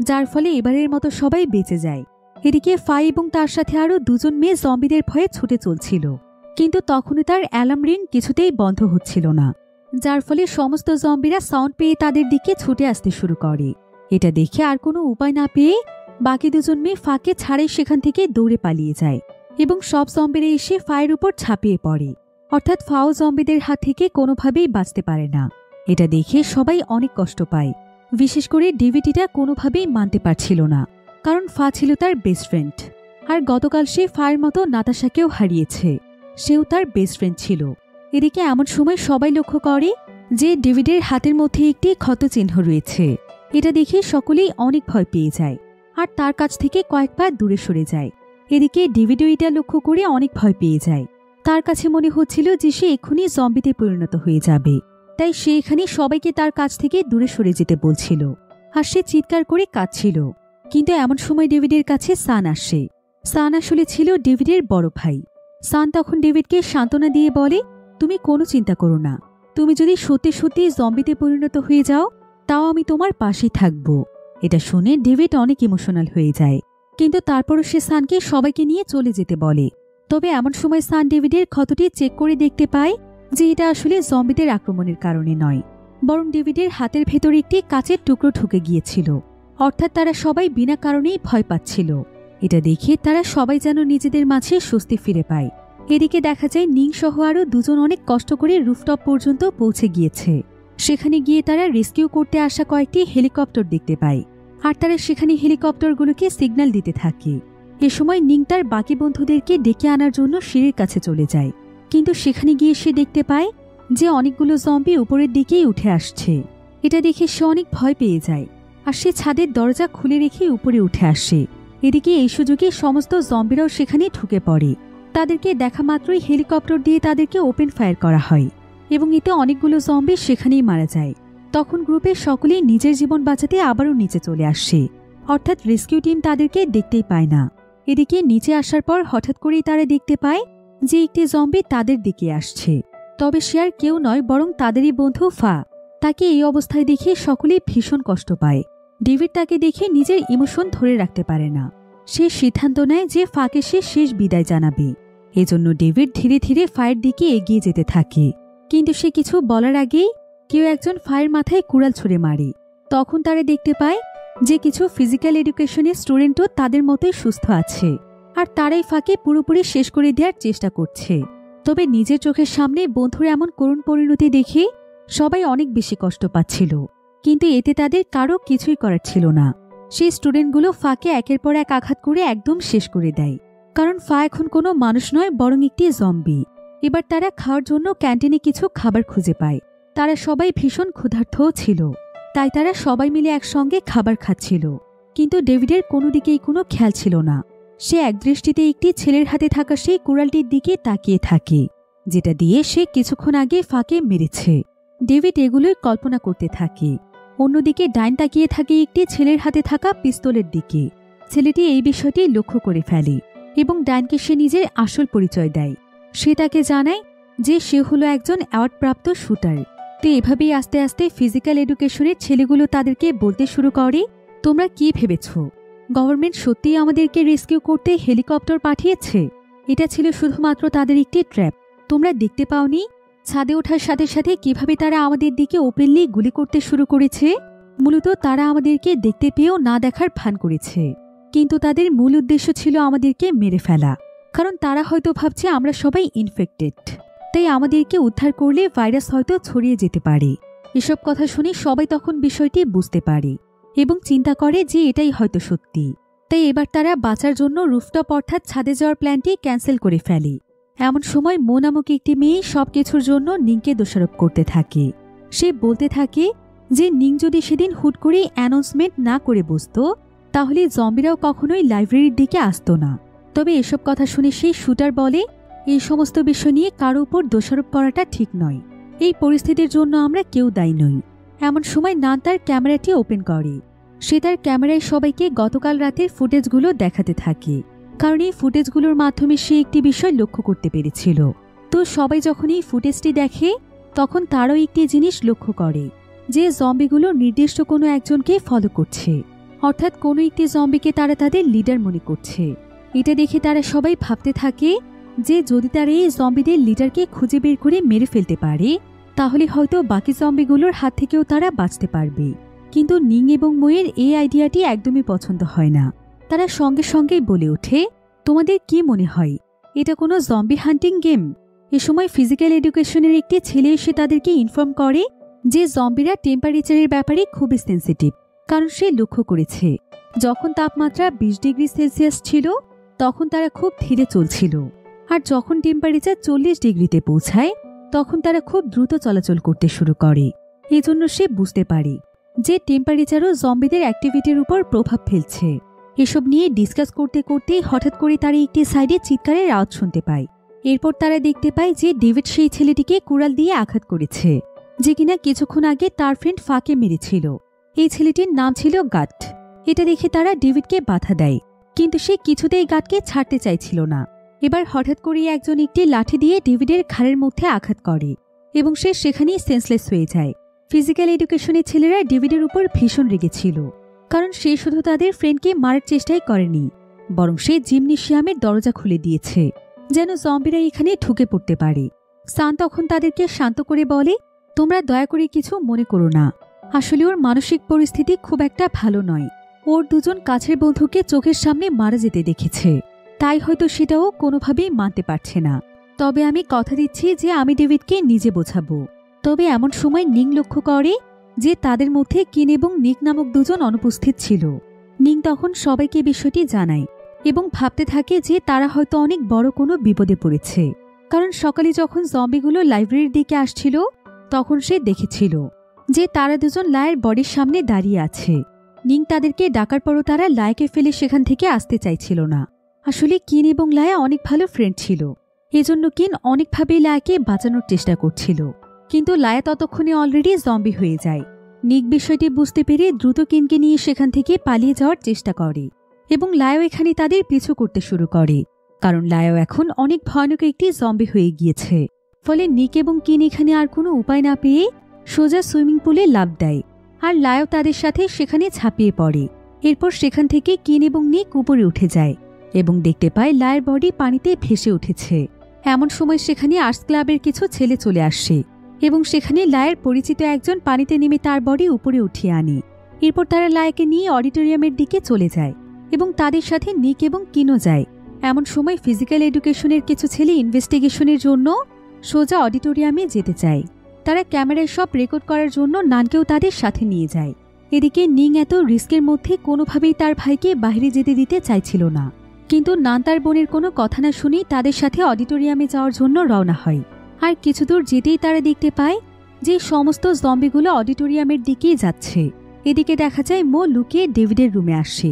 যার ফলে এবারের মতো সবাই বেঁচে যায়। এদিকে ফাই এবং তার সাথে আরও দুজন মেয়ে জম্বিদের ভয়ে ছুটে চলছিল, কিন্তু তখনই তার অ্যালার্ম রিং কিছুতেই বন্ধ হচ্ছিল না, যার ফলে সমস্ত জম্বিরা সাউন্ড পেয়ে তাদের দিকে ছুটে আসতে শুরু করে। এটা দেখে আর কোনো উপায় না পেয়ে বাকি দুজন মেয়ে ফাঁকে ছাড়াই সেখান থেকে দৌড়ে পালিয়ে যায় এবং সব জম্বিরা এসে ফায়ের উপর ঝাঁপিয়ে পড়ে। অর্থাৎ ফাও জম্বিদের হাত থেকে কোনোভাবেই বাঁচতে পারে না। এটা দেখে সবাই অনেক কষ্ট পায়, বিশেষ করে ডেভিডিটা কোনোভাবেই মানতে পারছিল না, কারণ ফা ছিল তার বেস্ট ফ্রেন্ড। আর গতকাল সে ফায়ের মতো নাতাশাকেও হারিয়েছে, সেও তার বেস্ট ফ্রেন্ড ছিল। এদিকে এমন সময় সবাই লক্ষ্য করে যে ডেভিডের হাতের মধ্যে একটি ক্ষতচিহ্ন রয়েছে। এটা দেখে সকলেই অনেক ভয় পেয়ে যায় আর তার কাছ থেকে কয়েক পা দূরে সরে যায়। এদিকে ডেভিডও এটা লক্ষ্য করে অনেক ভয় পেয়ে যায়। তার কাছে মনে হচ্ছিল যে সে এক্ষুনি জম্বিতে পরিণত হয়ে যাবে, তাই সে এখানে সবাইকে তার কাছ থেকে দূরে সরে যেতে বলছিল আর সে চিৎকার করে কাঁদছিল। কিন্তু এমন সময় ডেভিডের কাছে সান আসে। সান আসলে ছিল ডেভিডের বড় ভাই। সান তখন ডেভিডকে সান্ত্বনা দিয়ে বলে, তুমি কোনো চিন্তা করো না, তুমি যদি সত্যি সত্যি জম্বিতে পরিণত হয়ে যাও তাও আমি তোমার পাশেই থাকব। এটা শুনে ডেভিড অনেক ইমোশনাল হয়ে যায়, কিন্তু তারপরও সে সানকে সবাইকে নিয়ে চলে যেতে বলে। তবে এমন সময় সান ডেভিডের ক্ষতটি চেক করে দেখতে পায় যে এটা আসলে জম্বিদের আক্রমণের কারণে নয়, বরং ডেভিডের হাতের ভেতর একটি কাচের টুকরো ঢুকে গিয়েছিল। অর্থাৎ তারা সবাই বিনা কারণেই ভয় পাচ্ছিল। এটা দেখে তারা সবাই যেন নিজেদের মাঝে স্বস্তি ফিরে পায়। এদিকে দেখা যায় নিং সহ আরও দুজন অনেক কষ্ট করে রুফটপ পর্যন্ত পৌঁছে গিয়েছে। সেখানে গিয়ে তারা রেস্কিউ করতে আসা কয়েকটি হেলিকপ্টার দেখতে পায়, আর তারা সেখানে হেলিকপ্টারগুলোকে সিগন্যাল দিতে থাকে। এ সময় নিং তার বাকি বন্ধুদেরকে ডেকে আনার জন্য সিঁড়ির কাছে চলে যায়, কিন্তু সেখানে গিয়ে সে দেখতে পায় যে অনেকগুলো জম্বি উপরের দিকেই উঠে আসছে। এটা দেখে সে অনেক ভয় পেয়ে যায়, আর সে ছাদের দরজা খুলে রেখে উপরে উঠে আসে। এদিকে এই সুযোগে সমস্ত জম্বিরাও সেখানে ঢুকে পড়ে। তাদেরকে দেখা মাত্রই হেলিকপ্টার দিয়ে তাদেরকে ওপেন ফায়ার করা হয়, এবং এতে অনেকগুলো জম্বি সেখানেই মারা যায়। তখন গ্রুপের সকলেই নিজের জীবন বাঁচাতে আবারও নিচে চলে আসে, অর্থাৎ রেস্কিউ টিম তাদেরকে দেখতেই পায় না। এদিকে নিচে আসার পর হঠাৎ করেই তারা দেখতে পায় যে একটি জম্বি তাদের দিকে আসছে। তবে সে আর কেউ নয়, বরং তাদেরই বন্ধু ফা। তাকে এই অবস্থায় দেখে সকলেই ভীষণ কষ্ট পায়। ডেভিড তাকে দেখে নিজের ইমোশন ধরে রাখতে পারে না। সে সিদ্ধান্ত নেয় যে ফাকে সে শেষ বিদায় জানাবে। এজন্য ডেভিড ধীরে ধীরে ফায়ের দিকে এগিয়ে যেতে থাকে, কিন্তু সে কিছু বলার আগেই কেউ একজন ফায়ের মাথায় কুড়াল ছুঁড়ে মারে। তখন তারা দেখতে পায় যে কিছু ফিজিক্যাল এডুকেশনের স্টুডেন্টও তাদের মতোই সুস্থ আছে, আর তারাই ফাকে পুরোপুরি শেষ করে দেওয়ার চেষ্টা করছে। তবে নিজের চোখের সামনে বন্ধুর এমন করুণ পরিণতি দেখে সবাই অনেক বেশি কষ্ট পাচ্ছিল, কিন্তু এতে তাদের কারো কিছুই করার ছিল না। সেই স্টুডেন্টগুলো ফাকে একের পর এক আঘাত করে একদম শেষ করে দেয়, কারণ ফা এখন কোনো মানুষ নয়, বরং একটি জম্বি। এবার তারা খাওয়ার জন্য ক্যান্টিনে কিছু খাবার খুঁজে পায়। তারা সবাই ভীষণ ক্ষুধার্তও ছিল, তাই তারা সবাই মিলে একসঙ্গে খাবার খাচ্ছিল। কিন্তু ডেভিডের কোনো দিকেই কোনো খেয়াল ছিল না। সে একদৃষ্টিতে একটি ছেলের হাতে থাকা সেই কুড়ালটির দিকে তাকিয়ে থাকে, যেটা দিয়ে সে কিছুক্ষণ আগে ফাকে মেরেছে। ডেভিড এগুলোই কল্পনা করতে থাকে। অন্যদিকে ডাইন তাকিয়ে থাকে একটি ছেলের হাতে থাকা পিস্তলের দিকে। ছেলেটি এই বিষয়টি লক্ষ্য করে ফেলে এবং ডাইনকে সে নিজের আসল পরিচয় দেয়। সে তাকে জানায় যে সে হলো একজন অ্যাওয়ার্ডপ্রাপ্ত শুটার। তো এভাবেই আস্তে আস্তে ফিজিক্যাল এডুকেশনের ছেলেগুলো তাদেরকে বলতে শুরু করে, তোমরা কি ভেবেছ গভর্নমেন্ট সত্যিই আমাদেরকে রেস্কিউ করতে হেলিকপ্টার পাঠিয়েছে? এটা ছিল শুধুমাত্র তাদের একটি ট্র্যাপ। তোমরা দেখতে পাওনি ছাদে ওঠার সাথে সাথে কিভাবে তারা আমাদের দিকে ওপেনলি গুলি করতে শুরু করেছে? মূলত তারা আমাদেরকে দেখতে পেয়েও না দেখার ভান করেছে, কিন্তু তাদের মূল উদ্দেশ্য ছিল আমাদেরকে মেরে ফেলা। কারণ তারা হয়তো ভাবছে আমরা সবাই ইনফেক্টেড, তাই আমাদেরকে উদ্ধার করলে ভাইরাস হয়তো ছড়িয়ে যেতে পারে। এসব কথা শুনে সবাই তখন বিষয়টি বুঝতে পারে এবং চিন্তা করে যে এটাই হয়তো সত্যি। তাই এবার তারা বাঁচার জন্য রুফটপ অর্থাৎ ছাদে যাওয়ার প্ল্যানটি ক্যান্সেল করে ফেলে। এমন সময় মো নামক একটি মেয়ে সবকিছুর জন্য নিংকে দোষারোপ করতে থাকে। সে বলতে থাকে যে নিং যদি সেদিন হুট করে অ্যানাউন্সমেন্ট না করে বসতো, তাহলে জম্বিরাও কখনোই লাইব্রেরির দিকে আসতো না। তবে এসব কথা শুনে সেই শুটার বলে, এই সমস্ত বিষয় নিয়ে কারো উপর দোষারোপ করাটা ঠিক নয়। এই পরিস্থিতির জন্য আমরা কেউ দায়ী নই। এমন সময় নান তার ক্যামেরাটি ওপেন করে। সে তার ক্যামেরায় সবাইকে গতকাল রাতের ফুটেজগুলো দেখাতে থাকে, কারণ এই ফুটেজগুলোর মাধ্যমে সে একটি বিষয় লক্ষ্য করতে পেরেছিল। তো সবাই যখন এই ফুটেজটি দেখে, তখন তারও একটি জিনিস লক্ষ্য করে যে জম্বিগুলো নির্দিষ্ট কোনো একজনকে ফলো করছে, অর্থাৎ কোনো একটি জম্বিকে তারা তাদের লিডার মনে করছে। এটা দেখে তারা সবাই ভাবতে থাকে যে যদি তারা এই জম্বিদের লিডারকে খুঁজে বের করে মেরে ফেলতে পারে, তাহলে হয়তো বাকি জম্বিগুলোর হাত থেকেও তারা বাঁচতে পারবে। কিন্তু নিং এবং মোয়ের এই আইডিয়াটি একদমই পছন্দ হয় না। তারা সঙ্গে সঙ্গেই বলে ওঠে, তোমাদের কি মনে হয় এটা কোনো জম্বি হান্টিং গেম? এ সময় ফিজিক্যাল এডুকেশনের একটি ছেলে এসে তাদেরকে ইনফর্ম করে যে জম্বিরা টেম্পারেচারের ব্যাপারে খুবই সেন্সিটিভ, কারণ সে লক্ষ্য করেছে যখন তাপমাত্রা 20 ডিগ্রি সেলসিয়াস ছিল তখন তারা খুব ধীরে চলছিল, আর যখন টেম্পারেচার 40 ডিগ্রিতে পৌঁছায় তখন তারা খুব দ্রুত চলাচল করতে শুরু করে। এজন্য সে বুঝতে পারে যে টেম্পারেচারও জম্বিদের অ্যাক্টিভিটির উপর প্রভাব ফেলছে। এসব নিয়ে ডিসকাস করতে করতে হঠাৎ করে তারা একটি সাইডে চিৎকারের আওয়াজ শুনতে পায়। এরপর তারা দেখতে পায় যে ডেভিড সেই ছেলেটিকে কুড়াল দিয়ে আঘাত করেছে, যে কিনা কিছুক্ষণ আগে তার ফ্রেন্ড ফাকে মেরেছিল। এই ছেলেটির নাম ছিল গাট। এটা দেখে তারা ডেভিডকে বাধা দেয়, কিন্তু সে কিছুতেই গাটকে ছাড়তে চাইছিল না। এবার হঠাৎ করে একজন একটি লাঠি দিয়ে ডেভিডের ঘাড়ের মধ্যে আঘাত করে এবং সে সেখানেই সেন্সলেস হয়ে যায়। ফিজিক্যাল এডুকেশনের ছেলেরা ডেভিডের উপর ভীষণ রেগেছিল, কারণ সে শুধু তাদের ফ্রেন্ডকে মারার চেষ্টাই করেনি, বরং সে জিমনেশিয়ামের দরজা খুলে দিয়েছে যেন জম্বিরা এখানে ঢুকে পড়তে পারে। সান তখন তাদেরকে শান্ত করে বলে, তোমরা দয়া করে কিছু মনে করো না, আসলে ওর মানসিক পরিস্থিতি খুব একটা ভালো নয়। ওর দুজন কাছের বন্ধুকে চোখের সামনে মারা যেতে দেখেছে, তাই হয়তো সেটাও কোনোভাবেই মানতে পারছে না। তবে আমি কথা দিচ্ছি যে আমি ডেভিডকে নিজে বোঝাবো। তবে এমন সময় নিং লক্ষ্য করে যে তাদের মধ্যে কিন এবং নিক নামক দুজন অনুপস্থিত ছিল। নিং তখন সবাইকে বিষয়টি জানায় এবং ভাবতে থাকে যে তারা হয়তো অনেক বড় কোনো বিপদে পড়েছে, কারণ সকালে যখন জম্বিগুলো লাইব্রেরির দিকে আসছিল তখন সে দেখেছিল যে তারা দুজন লায়ের বডির সামনে দাঁড়িয়ে আছে। নিং তাদেরকে ডাকার পরও তারা লায়াকে ফেলে সেখান থেকে আসতে চাইছিল না। আসলে কিন এবং লায়া অনেক ভালো ফ্রেন্ড ছিল, এজন্য কিন অনেকভাবেই লায়াকে বাঁচানোর চেষ্টা করছিল, কিন্তু লায়া ততক্ষণে অলরেডি জম্বি হয়ে যায়। নিক বিষয়টি বুঝতে পেরে দ্রুত কিনকে নিয়ে সেখান থেকে পালিয়ে যাওয়ার চেষ্টা করে এবং লায়ও এখানে তাদের পিছু করতে শুরু করে, কারণ লায়ও এখন অনেক ভয়ানক একটি জম্বি হয়ে গিয়েছে। ফলে নিক এবং কিন এখানে আর কোনো উপায় না পেয়ে সোজা সুইমিং পুলে লাফ দেয়, আর লায়ও তাদের সাথে সেখানে ঝাঁপিয়ে পড়ে। এরপর সেখান থেকে কিন এবং নিক উপরে উঠে যায় এবং দেখতে পায় লায়ের বডি পানিতে ভেসে উঠেছে। এমন সময় সেখানে আর্টস ক্লাবের কিছু ছেলে চলে আসে এবং সেখানে লায়ের পরিচিত একজন পানিতে নেমে তার বডি উপরে উঠিয়ে আনে। এরপর তারা লায়াকে নিয়ে অডিটোরিয়ামের দিকে চলে যায় এবং তাদের সাথে নিক এবং কিনও যায়। এমন সময় ফিজিক্যাল এডুকেশনের কিছু ছেলে ইনভেস্টিগেশনের জন্য সোজা অডিটোরিয়ামে যেতে চায়। তারা ক্যামেরায় সব রেকর্ড করার জন্য নানকেও তাদের সাথে নিয়ে যায়। এদিকে নিং এত রিস্কের মধ্যে কোনোভাবেই তার ভাইকে বাইরে যেতে দিতে চাইছিল না, কিন্তু নান তার বোনের কোনো কথা না শুনেই তাদের সাথে অডিটোরিয়ামে যাওয়ার জন্য রওনা হয়। আর কিছু দূর যেতেই তারা দেখতে পায় যে সমস্ত জম্বিগুলো অডিটোরিয়ামের দিকেই যাচ্ছে। এদিকে দেখা যায় মো লুকিয়ে ডেভিডের রুমে আসে,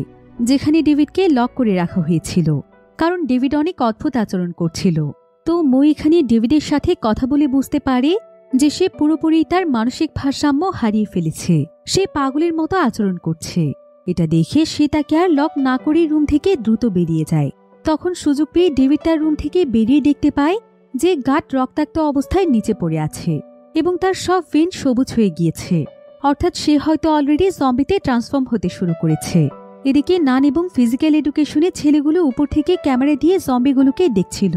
যেখানে ডেভিডকে লক করে রাখা হয়েছিল, কারণ ডেভিড অনেক অদ্ভুত আচরণ করছিল। তো মো এখানে ডেভিডের সাথে কথা বলে বুঝতে পারে যে সে পুরোপুরি তার মানসিক ভারসাম্য হারিয়ে ফেলেছে, সে পাগলের মতো আচরণ করছে। এটা দেখে সে তাকে আর লক না করে রুম থেকে দ্রুত বেরিয়ে যায়। তখন সুযোগ পেয়ে ডেভিড তার রুম থেকে বেরিয়ে দেখতে পায় যে গার্ড রক্তাক্ত অবস্থায় নিচে পড়ে আছে এবং তার সব ভেন সবুজ হয়ে গিয়েছে, অর্থাৎ সে হয়তো অলরেডি জম্বিতে ট্রান্সফর্ম হতে শুরু করেছে। এদিকে নান এবং ফিজিক্যাল এডুকেশনের ছেলেগুলো উপর থেকে ক্যামেরা দিয়ে জম্বিগুলোকে দেখছিল।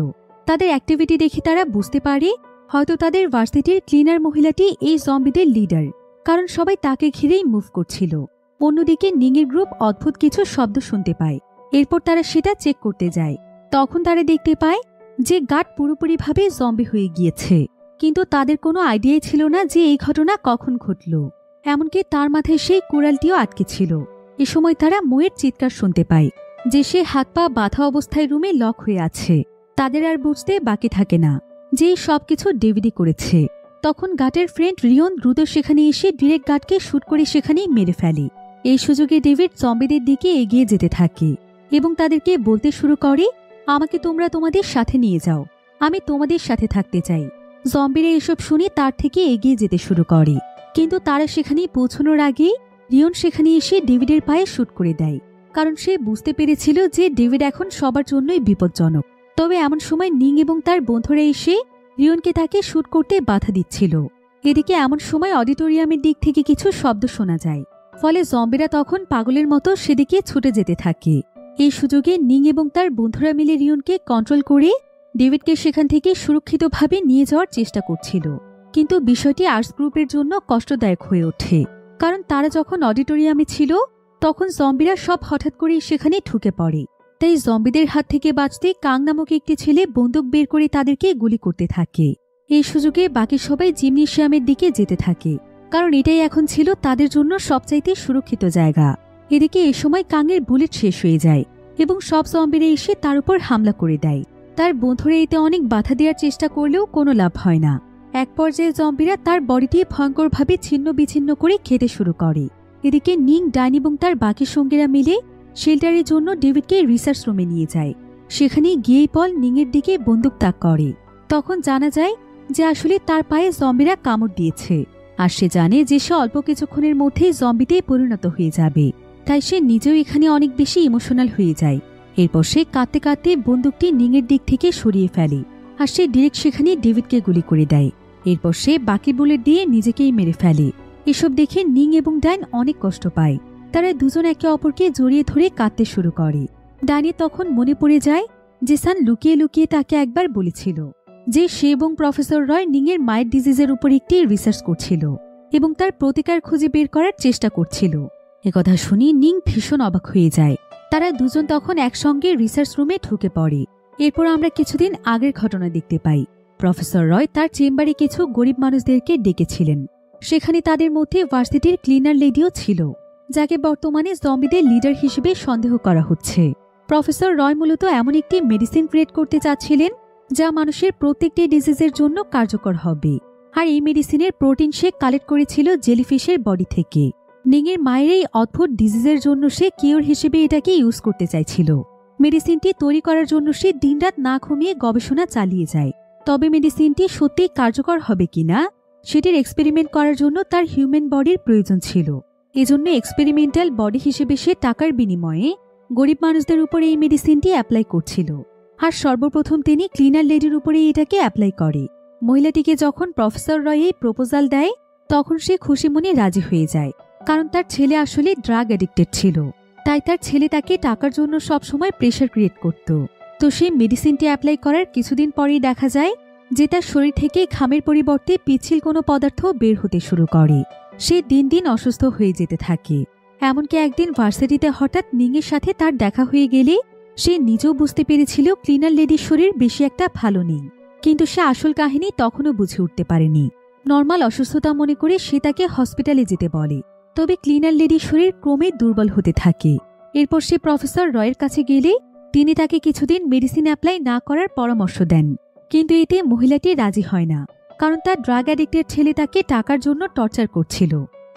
তাদের অ্যাক্টিভিটি দেখে তারা বুঝতে পারে হয়তো তাদের ভার্সিটির ক্লিনার মহিলাটি এই জম্বিদের লিডার, কারণ সবাই তাকে ঘিরেই মুভ করছিল। অন্যদিকে নিংয়ের গ্রুপ অদ্ভুত কিছু শব্দ শুনতে পায়। এরপর তারা সেটা চেক করতে যায়। তখন তারা দেখতে পায় যে গার্ড পুরোপুরিভাবে জম্বি হয়ে গিয়েছে, কিন্তু তাদের কোনো আইডিয়াই ছিল না যে এই ঘটনা কখন ঘটল। এমনকি তার মাথায় সেই কুড়ালটিও আটকে ছিল। এ সময় তারা মোয়ের চিৎকার শুনতে পায় যে সে হাত পা বাঁধা অবস্থায় রুমে লক হয়ে আছে। তাদের আর বুঝতে বাকি থাকে না যে সবকিছু ডেভিডই করেছে। তখন গার্ডের ফ্রেন্ড রিয়ন দ্রুত সেখানে এসে ডিরেক্ট গার্ডকে শুট করে সেখানেই মেরে ফেলে। এই সুযোগে ডেভিড জম্বিদের দিকে এগিয়ে যেতে থাকে এবং তাদেরকে বলতে শুরু করে, আমাকে তোমরা তোমাদের সাথে নিয়ে যাও, আমি তোমাদের সাথে থাকতে চাই। জম্বিরা এসব শুনে তার থেকে এগিয়ে যেতে শুরু করে, কিন্তু তারা সেখানে পৌঁছানোর আগেই রিয়ন সেখানে এসে ডেভিডের পায়ে শুট করে দেয়, কারণ সে বুঝতে পেরেছিল যে ডেভিড এখন সবার জন্যই বিপজ্জনক। তবে এমন সময় নিং এবং তার বন্ধুরা এসে রিয়নকে তাকে শুট করতে বাধা দিচ্ছিল। এদিকে এমন সময় অডিটোরিয়ামের দিক থেকে কিছু শব্দ শোনা যায়, ফলে জম্বিরা তখন পাগলের মতো সেদিকে ছুটে যেতে থাকে। এই সুযোগে নিং এবং তার বন্ধুরা মিলে রিয়নকে কন্ট্রোল করে ডেভিডকে সেখান থেকে সুরক্ষিতভাবে নিয়ে যাওয়ার চেষ্টা করছিল, কিন্তু বিষয়টি আর্টস গ্রুপের জন্য কষ্টদায়ক হয়ে ওঠে, কারণ তারা যখন অডিটোরিয়ামে ছিল তখন জম্বিরা সব হঠাৎ করেই সেখানে ঢুকে পড়ে। তাই জম্বিদের হাত থেকে বাঁচতে কাং নামক একটি ছেলে বন্দুক বের করে তাদেরকে গুলি করতে থাকে। এই সুযোগে বাকি সবাই জিমনেশিয়ামের দিকে যেতে থাকে, কারণ এটাই এখন ছিল তাদের জন্য সবচাইতে সুরক্ষিত জায়গা। এদিকে এ সময় কাংয়ের বুলেট শেষ হয়ে যায় এবং সব জম্বিরা এসে তার উপর হামলা করে দেয়। তার বন্ধুরা এতে অনেক বাধা দেওয়ার চেষ্টা করলেও কোনো লাভ হয় না। এক পর্যায়ে জম্বিরা তার বডিটি ভয়ঙ্করভাবে ছিন্ন বিচ্ছিন্ন করে খেতে শুরু করে। এদিকে নিং, ডাইন এবং তার বাকি সঙ্গীরা মিলে শেল্টারের জন্য ডেভিডকে রিসার্চ রুমে নিয়ে যায়। সেখানে গিয়ে পল নিংয়ের দিকে বন্দুক তাক করে। তখন জানা যায় যে আসলে তার পায়ে জম্বিরা কামড় দিয়েছে, আর সে জানে যে সে অল্প কিছুক্ষণের মধ্যেই জম্বিতে পরিণত হয়ে যাবে। তাই সে নিজেও এখানে অনেক বেশি ইমোশনাল হয়ে যায়। এরপর সে কাঁদতে কাঁদতে বন্দুকটি নিংয়ের দিক থেকে সরিয়ে ফেলে, আর সে ডিরেক্ট সেখানে ডেভিডকে গুলি করে দেয়। এরপর সে বাকি বুলেট দিয়ে নিজেকেই মেরে ফেলে। এসব দেখে নিং এবং ডাইন অনেক কষ্ট পায়। তারা দুজন একে অপরকে জড়িয়ে ধরে কাঁদতে শুরু করে। ডাইনের তখন মনে পড়ে যায় যে সান লুকিয়ে লুকিয়ে তাকে একবার বলেছিল যে সে এবং প্রফেসর রয় নিংয়ের মায়ের ডিজিজের উপর একটি রিসার্চ করছিল এবং তার প্রতিকার খুঁজে বের করার চেষ্টা করছিল। একথা শুনে নিং ভীষণ অবাক হয়ে যায়। তারা দুজন তখন একসঙ্গে রিসার্চ রুমে ঢুকে পড়ে। এরপর আমরা কিছুদিন আগের ঘটনা দেখতে পাই। প্রফেসর রয় তার চেম্বারে কিছু গরিব মানুষদেরকে ডেকেছিলেন। সেখানে তাদের মধ্যে ভার্সিটির ক্লিনার লেডিও ছিল, যাকে বর্তমানে জম্বিদের লিডার হিসেবে সন্দেহ করা হচ্ছে। প্রফেসর রয় মূলত এমন একটি মেডিসিন ক্রিয়েট করতে চাচ্ছিলেন যা মানুষের প্রত্যেকটি ডিজিজের জন্য কার্যকর হবে। আর এই মেডিসিনের প্রোটিন সে কালেক্ট করেছিল জেলিফিশের বডি থেকে। নিংয়ের মায়ের এই অদ্ভুত ডিজিজের জন্য সে কিওর হিসেবে এটাকে ইউজ করতে চাইছিল। মেডিসিনটি তৈরি করার জন্য সে দিনরাত না ঘুমিয়ে গবেষণা চালিয়ে যায়। তবে মেডিসিনটি সত্যি কার্যকর হবে কিনা সেটির এক্সপেরিমেন্ট করার জন্য তার হিউম্যান বডির প্রয়োজন ছিল। এজন্য এক্সপেরিমেন্টাল বডি হিসেবে সে টাকার বিনিময়ে গরিব মানুষদের উপর এই মেডিসিনটি অ্যাপ্লাই করছিল। আর সর্বপ্রথম তিনি ক্লিনার লেডির উপরে এটাকে অ্যাপ্লাই করে। মহিলাটিকে যখন প্রফেসর রয় এই প্রপোজাল দেয় তখন সে খুশি মনে রাজি হয়ে যায়, কারণ তার ছেলে আসলে ড্রাগ অ্যাডিক্টেড ছিল। তাই তার ছেলে তাকে টাকার জন্য সবসময় প্রেশার ক্রিয়েট করত। তো সেই মেডিসিনটি অ্যাপ্লাই করার কিছুদিন পরেই দেখা যায় যে তার শরীর থেকে ঘামের পরিবর্তে পিচ্ছিল কোনো পদার্থ বের হতে শুরু করে। সে দিন দিন অসুস্থ হয়ে যেতে থাকে। এমনকি একদিন ভার্সিটিতে হঠাৎ নিংয়ের সাথে তার দেখা হয়ে গেলে সে নিজেও বুঝতে পেরেছিল ক্লিনার লেডির শরীর বেশি একটা ভালো নেই, কিন্তু সে আসল কাহিনী তখনও বুঝে উঠতে পারেনি। নর্মাল অসুস্থতা মনে করে সে তাকে হসপিটালে যেতে বলে। তবে ক্লিনার লেডির শরীর ক্রমে দুর্বল হতে থাকে। এরপর সে প্রফেসর রয়ের কাছে গেলে তিনি তাকে কিছুদিন মেডিসিন অ্যাপ্লাই না করার পরামর্শ দেন, কিন্তু এতে মহিলাটি রাজি হয় না, কারণ তার ড্রাগ অ্যাডিক্টেড ছেলে তাকে টাকার জন্য টর্চার করছিল।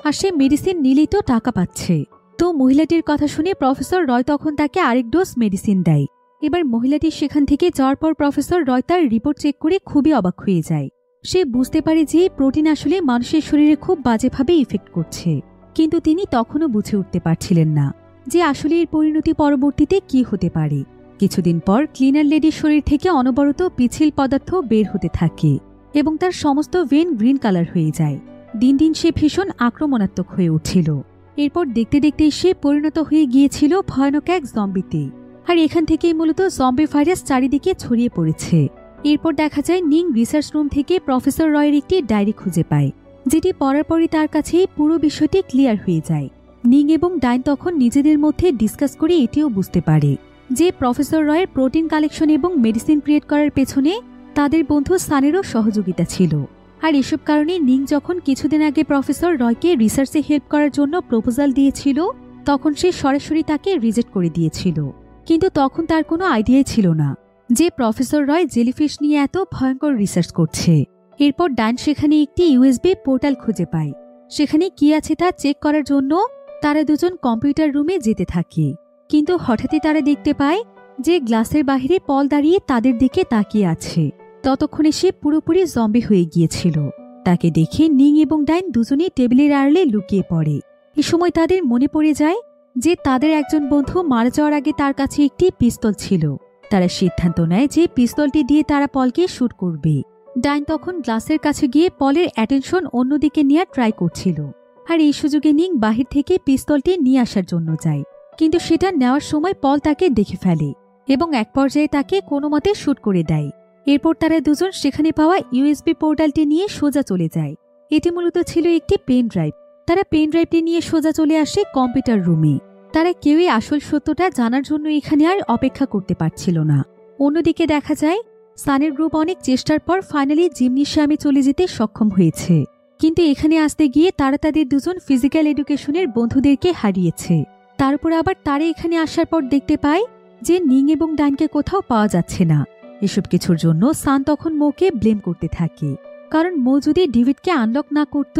আর সে মেডিসিন নিলেই তো টাকা পাচ্ছে। তো মহিলাটির কথা শুনে প্রফেসর রয় তখন তাকে আরেক ডোজ মেডিসিন দেয়। এবার মহিলাটি সেখান থেকে যাওয়ার পর প্রফেসর রয় তার রিপোর্ট চেক করে খুবই অবাক হয়ে যায়। সে বুঝতে পারে যে প্রোটিন আসলে মানুষের শরীরে খুব বাজেভাবে ইফেক্ট করছে, কিন্তু তিনি তখনও বুঝে উঠতে পারছিলেন না যে আসলে এর পরিণতি পরবর্তীতে কি হতে পারে। কিছুদিন পর ক্লিনার লেডির শরীর থেকে অনবরত পিচ্ছিল পদার্থ বের হতে থাকে এবং তার সমস্ত ভেন গ্রিন কালার হয়ে যায়। দিন দিন সে ভীষণ আক্রমণাত্মক হয়ে উঠছিল। এরপর দেখতে দেখতে সে পরিণত হয়ে গিয়েছিল ভয়ানক এক জম্বিতে। আর এখান থেকেই মূলত জম্বি ভাইরাস চারিদিকে ছড়িয়ে পড়েছে। এরপর দেখা যায় নিং রিসার্চ রুম থেকে প্রফেসর রয়ের একটি ডায়েরি খুঁজে পায়, যেটি পড়ার পরই তার কাছে পুরো বিষয়টি ক্লিয়ার হয়ে যায়। নিং এবং ডাইন তখন নিজেদের মধ্যে ডিসকাস করে এটিও বুঝতে পারে যে প্রফেসর রয়ের প্রোটিন কালেকশন এবং মেডিসিন ক্রিয়েট করার পেছনে তাদের বন্ধু সানেরও সহযোগিতা ছিল। আর এসব কারণে নিং যখন কিছুদিন আগে প্রফেসর রয়কে রিসার্চে হেল্প করার জন্য প্রপোজাল দিয়েছিল তখন সে সরাসরি তাকে রিজেক্ট করে দিয়েছিল। কিন্তু তখন তার কোনো আইডিয়াই ছিল না যে প্রফেসর রয় জেলিফিশ নিয়ে এত ভয়ঙ্কর রিসার্চ করছে। এরপর ডাইন সেখানে একটি ইউএসবি পোর্টাল খুঁজে পায়। সেখানে কি আছে তা চেক করার জন্য তারা দুজন কম্পিউটার রুমে যেতে থাকে, কিন্তু হঠাৎই তারা দেখতে পায় যে গ্লাসের বাহিরে পল দাঁড়িয়ে তাদের দিকে তাকিয়ে আছে। ততক্ষণে সে পুরোপুরি জম্বি হয়ে গিয়েছিল। তাকে দেখে নিং এবং ডাইন দুজনেই টেবিলের আড়ালে লুকিয়ে পড়ে। এ সময় তাদের মনে পড়ে যায় যে তাদের একজন বন্ধু মারা যাওয়ার আগে তার কাছে একটি পিস্তল ছিল। তারা সিদ্ধান্ত নেয় যে পিস্তলটি দিয়ে তারা পলকে শুট করবে। ডাইন তখন গ্লাসের কাছে গিয়ে পলের অ্যাটেনশন অন্যদিকে নেওয়ার ট্রাই করছিল। আর এই সুযোগে নিং বাহির থেকে পিস্তলটি নিয়ে আসার জন্য যায়, কিন্তু সেটা নেওয়ার সময় পল তাকে দেখে ফেলে এবং এক পর্যায়ে তাকে কোনো মতে শুট করে দেয়। এরপর তারা দুজন সেখানে পাওয়া ইউএসবি পোর্টালটি নিয়ে সোজা চলে যায়। এটি মূলত ছিল একটি পেন ড্রাইভ। তারা পেন ড্রাইভটি নিয়ে সোজা চলে আসে কম্পিউটার রুমে। তারা কেউই আসল সত্যটা জানার জন্য এখানে আর অপেক্ষা করতে পারছিল না। অন্যদিকে দেখা যায় সানের গ্রুপ অনেক চেষ্টার পর ফাইনালি জিমনেশিয়ামে চলে যেতে সক্ষম হয়েছে, কিন্তু এখানে আসতে গিয়ে তারা তাদের দুজন ফিজিক্যাল এডুকেশনের বন্ধুদেরকে হারিয়েছে। তারপর আবার তারা এখানে আসার পর দেখতে পায় যে নিং এবং ডাইনকে কোথাও পাওয়া যাচ্ছে না। এসব কিছুর জন্য সান তখন মোকে ব্লেম করতে থাকে, কারণ মো যদি ডেভিডকে আনলক না করত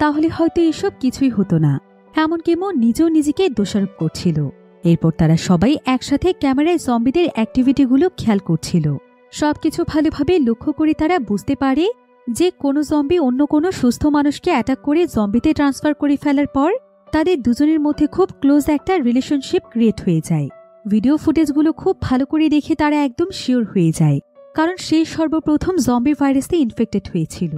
তাহলে হয়তো এসব কিছুই হতো না। এমনকি মো নিজেও নিজেকে দোষারোপ করছিল। এরপর তারা সবাই একসাথে ক্যামেরায় জম্বিদের অ্যাক্টিভিটিগুলো খেয়াল করছিল। সবকিছু ভালোভাবে লক্ষ্য করে তারা বুঝতে পারে যে কোনো জম্বি অন্য কোনো সুস্থ মানুষকে অ্যাটাক করে জম্বিতে ট্রান্সফার করে ফেলার পর তাদের দুজনের মধ্যে খুব ক্লোজ একটা রিলেশনশিপ ক্রিয়েট হয়ে যায়। ভিডিও ফুটেজগুলো খুব ভালো করে দেখে তারা একদম শিওর হয়ে যায়, কারণ সে সর্বপ্রথম জম্বি ভাইরাসে ইনফেক্টেড হয়েছিল।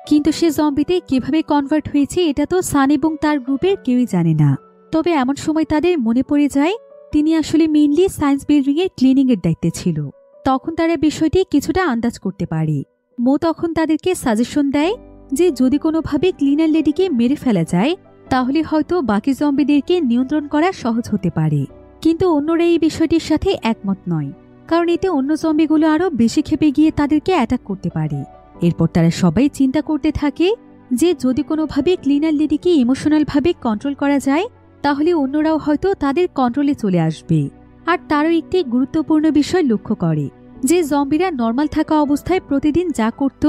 কিন্তু সে জম্বিতে কিভাবে কনভার্ট হয়েছে এটা তো সান এবং তার গ্রুপের কেউই জানে না। তবে এমন সময় তাদের মনে পড়ে যায় তিনি আসলে মেইনলি সায়েন্স বিল্ডিং এর ক্লিনিং এর দায়িত্বে ছিল। তখন তারা বিষয়টি কিছুটা আন্দাজ করতে পারে। মো তখন তাদেরকে সাজেশন দেয় যে যদি কোনোভাবে ক্লিনার লেডিকে মেরে ফেলা যায় তাহলে হয়তো বাকি জম্বিদেরকে নিয়ন্ত্রণ করা সহজ হতে পারে। কিন্তু অন্যরা এই বিষয়টির সাথে একমত নয়, কারণ এতে অন্য জম্বিগুলো আরও বেশি ক্ষেপে গিয়ে তাদেরকে অ্যাটাক করতে পারে। এরপর তারা সবাই চিন্তা করতে থাকে যে যদি কোনোভাবে ক্লিনার লেডিকে ইমোশনালভাবে কন্ট্রোল করা যায় তাহলে অন্যরাও হয়তো তাদের কন্ট্রোলে চলে আসবে। আর তারও একটি গুরুত্বপূর্ণ বিষয় লক্ষ্য করে যে জম্বিরা নর্মাল থাকা অবস্থায় প্রতিদিন যা করত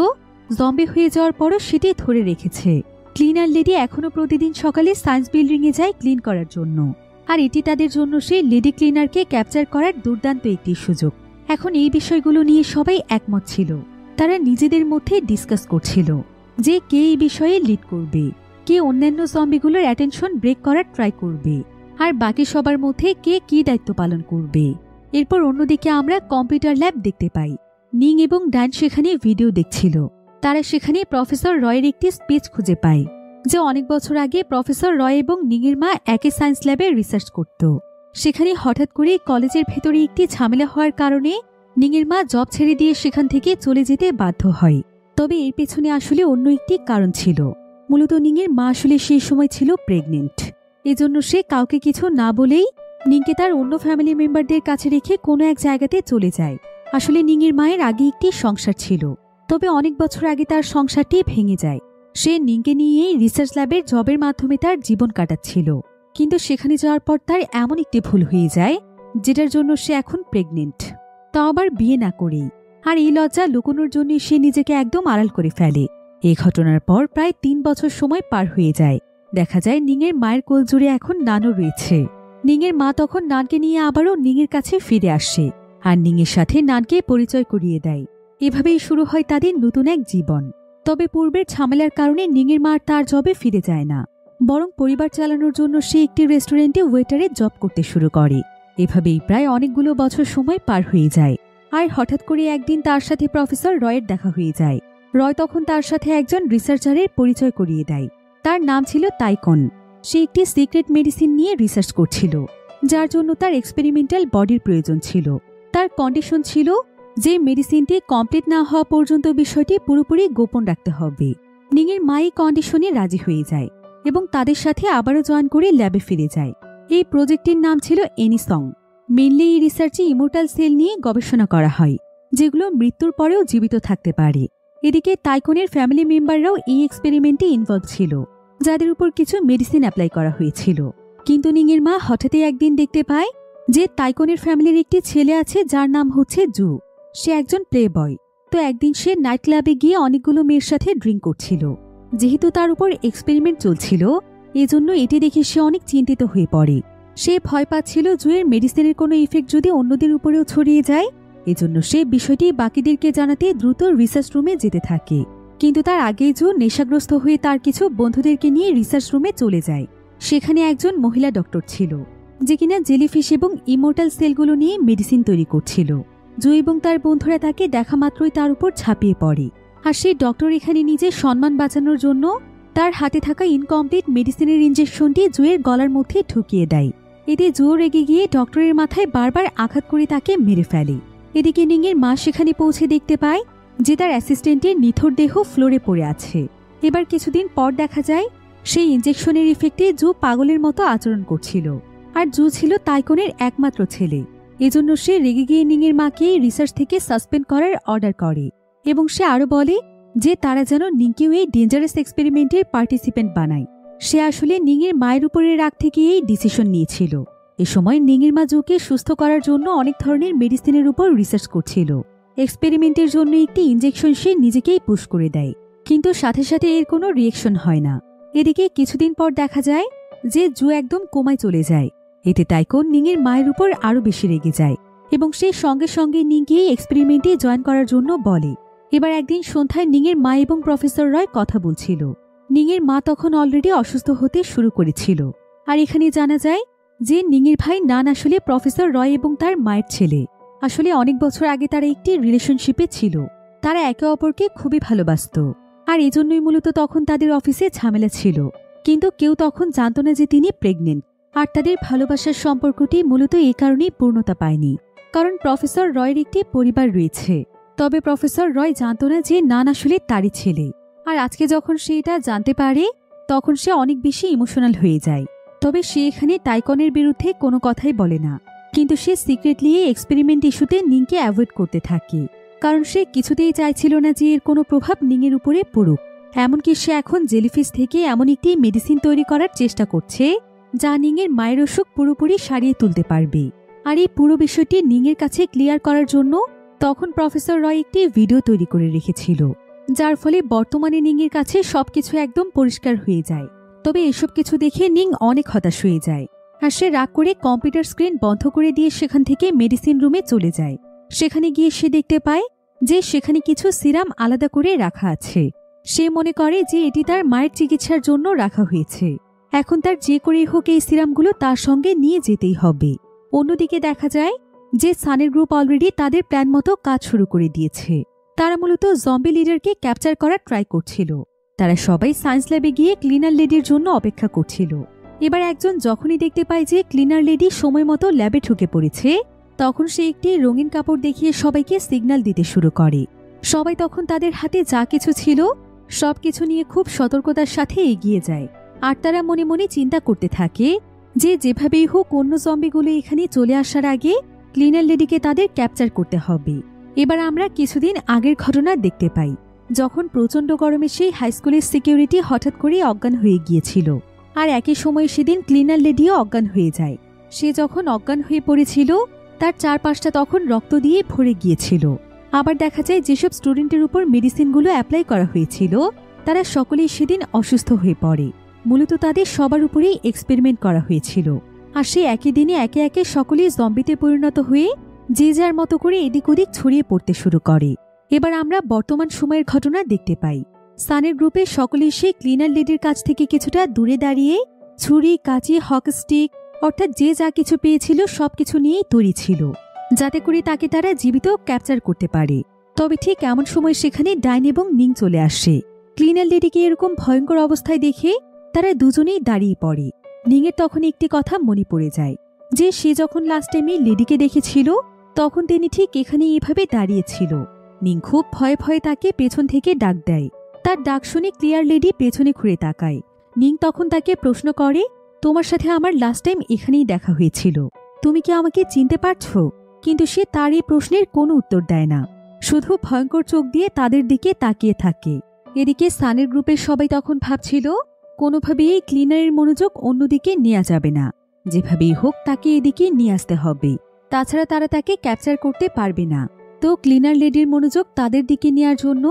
জম্বি হয়ে যাওয়ার পরও সেটি ধরে রেখেছে। ক্লিনার লেডি এখনও প্রতিদিন সকালে সায়েন্স বিল্ডিংয়ে যায় ক্লিন করার জন্য, আর এটি তাদের জন্য সেই লেডি ক্লিনারকে ক্যাপচার করার দুর্দান্ত একটি সুযোগ। এখন এই বিষয়গুলো নিয়ে সবাই একমত ছিল। তারা নিজেদের মধ্যে ডিসকাস করছিল যে কে এই বিষয়ে লিড করবে, কে অন্যান্য জম্বিগুলোর অ্যাটেনশন ব্রেক করার ট্রাই করবে, আর বাকি সবার মধ্যে কে কী দায়িত্ব পালন করবে। এরপর অন্যদিকে আমরা কম্পিউটার ল্যাব দেখতে পাই। নিং এবং ড্যান সেখানে ভিডিও দেখছিল। তারা সেখানে প্রফেসর রয়ের একটি স্পিচ খুঁজে পায় যে অনেক বছর আগে প্রফেসর রয় এবং নিংয়ের মা একই সায়েন্স ল্যাবে রিসার্চ করত। সেখানে হঠাৎ করে কলেজের ভেতরে একটি ঝামেলা হওয়ার কারণে নিংয়ের মা জব ছেড়ে দিয়ে সেখান থেকে চলে যেতে বাধ্য হয়। তবে এর পেছনে আসলে অন্য একটি কারণ ছিল। মূলত নিংয়ের মা আসলে সেই সময় ছিল প্রেগনেন্ট। এজন্য সে কাউকে কিছু না বলেই নিংকে তার অন্য ফ্যামিলি মেম্বারদের কাছে রেখে কোনো এক জায়গাতে চলে যায়। আসলে নিংয়ের মায়ের আগে একটি সংসার ছিল, তবে অনেক বছর আগে তার সংসারটি ভেঙে যায়। সে নিংকে নিয়েই রিসার্চ ল্যাবের জবের মাধ্যমে তার জীবন কাটাচ্ছিল। কিন্তু সেখানে যাওয়ার পর তার এমন একটি ভুল হয়ে যায় যেটার জন্য সে এখন প্রেগনেন্ট, তাও আবার বিয়ে না করেই। আর এই লজ্জা লুকোনোর জন্য সে নিজেকে একদম আড়াল করে ফেলে। এই ঘটনার পর প্রায় 3 বছর সময় পার হয়ে যায়। দেখা যায় নিংয়ের মায়ের কোল জুড়ে এখন নানু রয়েছে। নিংয়ের মা তখন নানকে নিয়ে আবারও নিংয়ের কাছে ফিরে আসে আর নিংয়ের সাথে নানকে পরিচয় করিয়ে দেয়। এভাবেই শুরু হয় তাদের নতুন এক জীবন। তবে পূর্বের ঝামেলার কারণে নিংয়ের মা তার জবে ফিরে যায় না, বরং পরিবার চালানোর জন্য সে একটি রেস্টুরেন্টে ওয়েটারের জব করতে শুরু করে। এভাবেই প্রায় অনেকগুলো বছর সময় পার হয়ে যায়। আর হঠাৎ করে একদিন তার সাথে প্রফেসর রয়ের দেখা হয়ে যায়। রয় তখন তার সাথে একজন রিসার্চারের পরিচয় করিয়ে দেয়। তার নাম ছিল তাইকন। সে একটি সিক্রেট মেডিসিন নিয়ে রিসার্চ করছিল, যার জন্য তার এক্সপেরিমেন্টাল বডির প্রয়োজন ছিল। তার কন্ডিশন ছিল যে মেডিসিনটি কমপ্লিট না হওয়া পর্যন্ত বিষয়টি পুরোপুরি গোপন রাখতে হবে। নিংয়ের মা এই কন্ডিশনে রাজি হয়ে যায় এবং তাদের সাথে আবারও জয়েন করে ল্যাবে ফিরে যায়। এই প্রজেক্টটির নাম ছিল এনিসং। মেনলি এই রিসার্চে ইমোর্টাল সেল নিয়ে গবেষণা করা হয়, যেগুলো মৃত্যুর পরেও জীবিত থাকতে পারে। এদিকে তাইকনের ফ্যামিলি মেম্বাররাও এই এক্সপেরিমেন্টে ইনভলভ ছিল, যাদের উপর কিছু মেডিসিন অ্যাপ্লাই করা হয়েছিল। কিন্তু নিংয়ের মা হঠাৎই একদিন দেখতে পায় যে তাইকনের ফ্যামিলির একটি ছেলে আছে যার নাম হচ্ছে জু। সে একজন প্লে বয়। তো একদিন সে নাইট ক্লাবে গিয়ে অনেকগুলো মেয়ের সাথে ড্রিঙ্ক করছিল। যেহেতু তার উপর এক্সপেরিমেন্ট চলছিল, এজন্য এটি দেখে সে অনেক চিন্তিত হয়ে পড়ে। সে ভয় পাচ্ছিল জুয়ের মেডিসিনের কোনো ইফেক্ট যদি অন্যদের উপরেও ছড়িয়ে যায়। এজন্য সে বিষয়টি বাকিদেরকে জানাতে দ্রুত রিসার্চ রুমে যেতে থাকে। কিন্তু তার আগেই জু নেশাগ্রস্ত হয়ে তার কিছু বন্ধুদেরকে নিয়ে রিসার্চ রুমে চলে যায়। সেখানে একজন মহিলা ডক্টর ছিল, যে কিনা জেলিফিশ এবং ইমোর্টাল সেলগুলো নিয়ে মেডিসিন তৈরি করছিল। জু এবং তার বন্ধুরা তাকে দেখা মাত্রই তার উপর ঝাঁপিয়ে পড়ে। আর সেই ডক্টর এখানে নিজের সম্মান বাঁচানোর জন্য তার হাতে থাকা ইনকমপ্লিট মেডিসিনের ইনজেকশনটি জুয়ের গলার মধ্যে ঢুকিয়ে দেয়। এতে জু রেগে গিয়ে ডক্টরের মাথায় বারবার আঘাত করে তাকে মেরে ফেলে। এদিকে নিংয়ের মা সেখানে পৌঁছে দেখতে পায় যে তার অ্যাসিস্ট্যান্টের নিথর দেহ ফ্লোরে পড়ে আছে। এবার কিছুদিন পর দেখা যায় সেই ইনজেকশনের ইফেক্টে জু পাগলের মতো আচরণ করছিল। আর জু ছিল তাইকনের একমাত্র ছেলে। এজন্য সে রেগে গিয়ে নিংয়ের মাকে রিসার্চ থেকে সাসপেন্ড করার অর্ডার করে এবং সে আরও বলে যে তারা যেন নিংকেও এই ডেঞ্জারাস এক্সপেরিমেন্টের পার্টিসিপেন্ট বানায়। সে আসলে নিংয়ের মায়ের উপরে রাগ থেকে এই ডিসিশন নিয়েছিল। এ সময় নিংয়ের মা জুকে সুস্থ করার জন্য অনেক ধরনের মেডিসিনের উপর রিসার্চ করছিল। এক্সপেরিমেন্টের জন্য একটি ইনজেকশন সে নিজেকেই পুশ করে দেয়, কিন্তু সাথে সাথে এর কোনো রিয়েকশন হয় না। এদিকে কিছুদিন পর দেখা যায় যে জু একদম কোমায় চলে যায়। এতে তাইকন নিংয়ের মায়ের উপর আরও বেশি রেগে যায় এবং সে সঙ্গে সঙ্গে নিংকে এক্সপেরিমেন্টে জয়েন করার জন্য বলে। এবার একদিন সন্ধ্যায় নিংয়ের মা এবং প্রফেসর রয় কথা বলছিল। নিংয়ের মা তখন অলরেডি অসুস্থ হতে শুরু করেছিল। আর এখানে জানা যায় যে নিংয়ের ভাই নান আসলে প্রফেসর রয় এবং তার মায়ের ছেলে। আসলে অনেক বছর আগে তারা একটি রিলেশনশিপে ছিল। তারা একে অপরকে খুবই ভালোবাসত, আর এজন্যই মূলত তখন তাদের অফিসে ঝামেলা ছিল। কিন্তু কেউ তখন জানত না যে তিনি প্রেগনেন্ট। আর তাদের ভালোবাসার সম্পর্কটি মূলত এই কারণেই পূর্ণতা পায়নি, কারণ প্রফেসর রয়ের একটি পরিবার রয়েছে। তবে প্রফেসর রয় জানত না যে নান আসলে তারই ছেলে। আর আজকে যখন সে এটা জানতে পারে, তখন সে অনেক বেশি ইমোশনাল হয়ে যায়। তবে সে এখানে টাইকনের বিরুদ্ধে কোনো কথাই বলে না, কিন্তু সে সিক্রেটলি এই এক্সপেরিমেন্ট ইস্যুতে নিংকে অ্যাভয়েড করতে থাকে, কারণ সে কিছুতেই চাইছিল না যে এর কোনো প্রভাব নিংয়ের উপরে পড়ুক। এমনকি সে এখন জেলিফিশ থেকে এমন একটি মেডিসিন তৈরি করার চেষ্টা করছে যা নিংয়ের মায়ের অসুখ পুরোপুরি সারিয়ে তুলতে পারবে। আর এই পুরো বিষয়টি নিংয়ের কাছে ক্লিয়ার করার জন্য তখন প্রফেসর রয় একটি ভিডিও তৈরি করে রেখেছিল, যার ফলে বর্তমানে নিংয়ের কাছে সবকিছু একদম পরিষ্কার হয়ে যায়। তবে এসব কিছু দেখে নিং অনেক হতাশ হয়ে যায়, আর সে রাগ করে কম্পিউটার স্ক্রিন বন্ধ করে দিয়ে সেখান থেকে মেডিসিন রুমে চলে যায়। সেখানে গিয়ে সে দেখতে পায় যে সেখানে কিছু সিরাম আলাদা করে রাখা আছে। সে মনে করে যে এটি তার মায়ের চিকিৎসার জন্য রাখা হয়েছে। এখন তার যে করেই হোক এই সিরামগুলো তার সঙ্গে নিয়ে যেতেই হবে। অন্যদিকে দেখা যায় যে সানের গ্রুপ অলরেডি তাদের প্ল্যান মতো কাজ শুরু করে দিয়েছে। তারা মূলত জম্বি লিডারকে ক্যাপচার করার ট্রাই করছিল। তারা সবাই সায়েন্স ল্যাবে গিয়ে ক্লিনার লেডির জন্য অপেক্ষা করছিল। এবার একজন যখনই দেখতে পায় যে ক্লিনার লেডি সময় মতো ল্যাবে ঢুকে পড়েছে, তখন সে একটি রঙিন কাপড় দেখিয়ে সবাইকে সিগন্যাল দিতে শুরু করে। সবাই তখন তাদের হাতে যা কিছু ছিল সবকিছু নিয়ে খুব সতর্কতার সাথে এগিয়ে যায়। আর তারা মনে মনে চিন্তা করতে থাকে যে যেভাবেই হোক অন্য জম্বিগুলো এখানে চলে আসার আগে ক্লিনার লেডিকে তাদের ক্যাপচার করতে হবে। এবার আমরা কিছুদিন আগের ঘটনা দেখতে পাই, যখন প্রচণ্ড গরমে সেই হাইস্কুলের সিকিউরিটি হঠাৎ করে অজ্ঞান হয়ে গিয়েছিল। আর একই সময় সেদিন ক্লিনার লেডিও অজ্ঞান হয়ে যায়। সে যখন অজ্ঞান হয়ে পড়েছিল তার চারপাশটা তখন রক্ত দিয়ে ভরে গিয়েছিল। আবার দেখা যায় যেসব স্টুডেন্টের উপর মেডিসিনগুলো অ্যাপ্লাই করা হয়েছিল তারা সকলেই সেদিন অসুস্থ হয়ে পড়ে। মূলত তাদের সবার উপরেই এক্সপেরিমেন্ট করা হয়েছিল। আর সে একই দিনে একে একে সকলেই জম্বিতে পরিণত হয়ে যে যার মতো করে এদিক ওদিক ছড়িয়ে পড়তে শুরু করে। এবার আমরা বর্তমান সময়ের ঘটনা দেখতে পাই। সানের গ্রুপের সকলেই সেই ক্লিনার লেডির কাছ থেকে কিছুটা দূরে দাঁড়িয়ে ছুরি, কাঁচি, হক স্টিক অর্থাৎ যে যা কিছু পেয়েছিল সবকিছু নিয়েই তৈরি ছিল, যাতে করে তাকে তারা জীবিত ক্যাপচার করতে পারে। তবে ঠিক এমন সময় সেখানে ডাইন এবং নিং চলে আসে। ক্লিনার লেডিকে এরকম ভয়ঙ্কর অবস্থায় দেখে তারা দুজনেই দাঁড়িয়ে পড়ে। নিংয়ের তখন একটি কথা মনে পড়ে যায় যে সে যখন লাস্ট টাইমে লেডিকে দেখেছিল তখন তিনি ঠিক এখানে এভাবে দাঁড়িয়েছিল। নিং খুব ভয়ে ভয়ে তাকে পেছন থেকে ডাক দেয়। তার ডাক শুনে ক্লিয়ার লেডি পেছনে ঘুরে তাকায়। নিং তখন তাকে প্রশ্ন করে, তোমার সাথে আমার লাস্ট টাইম এখানেই দেখা হয়েছিল, তুমি কি আমাকে চিনতে পারছো? কিন্তু সে তার এই প্রশ্নের কোনো উত্তর দেয় না, শুধু ভয়ঙ্কর চোখ দিয়ে তাদের দিকে তাকিয়ে থাকে। এদিকে সানের গ্রুপের সবাই তখন ভাবছিল কোনোভাবেই এই ক্লিনারের মনোযোগ অন্যদিকে নেওয়া যাবে না, যেভাবেই হোক তাকে এদিকে নিয়ে আসতে হবে, তাছাড়া তারা তাকে ক্যাপচার করতে পারবে না। তো ক্লিনার লেডির মনোযোগ তাদের দিকে নেওয়ার জন্য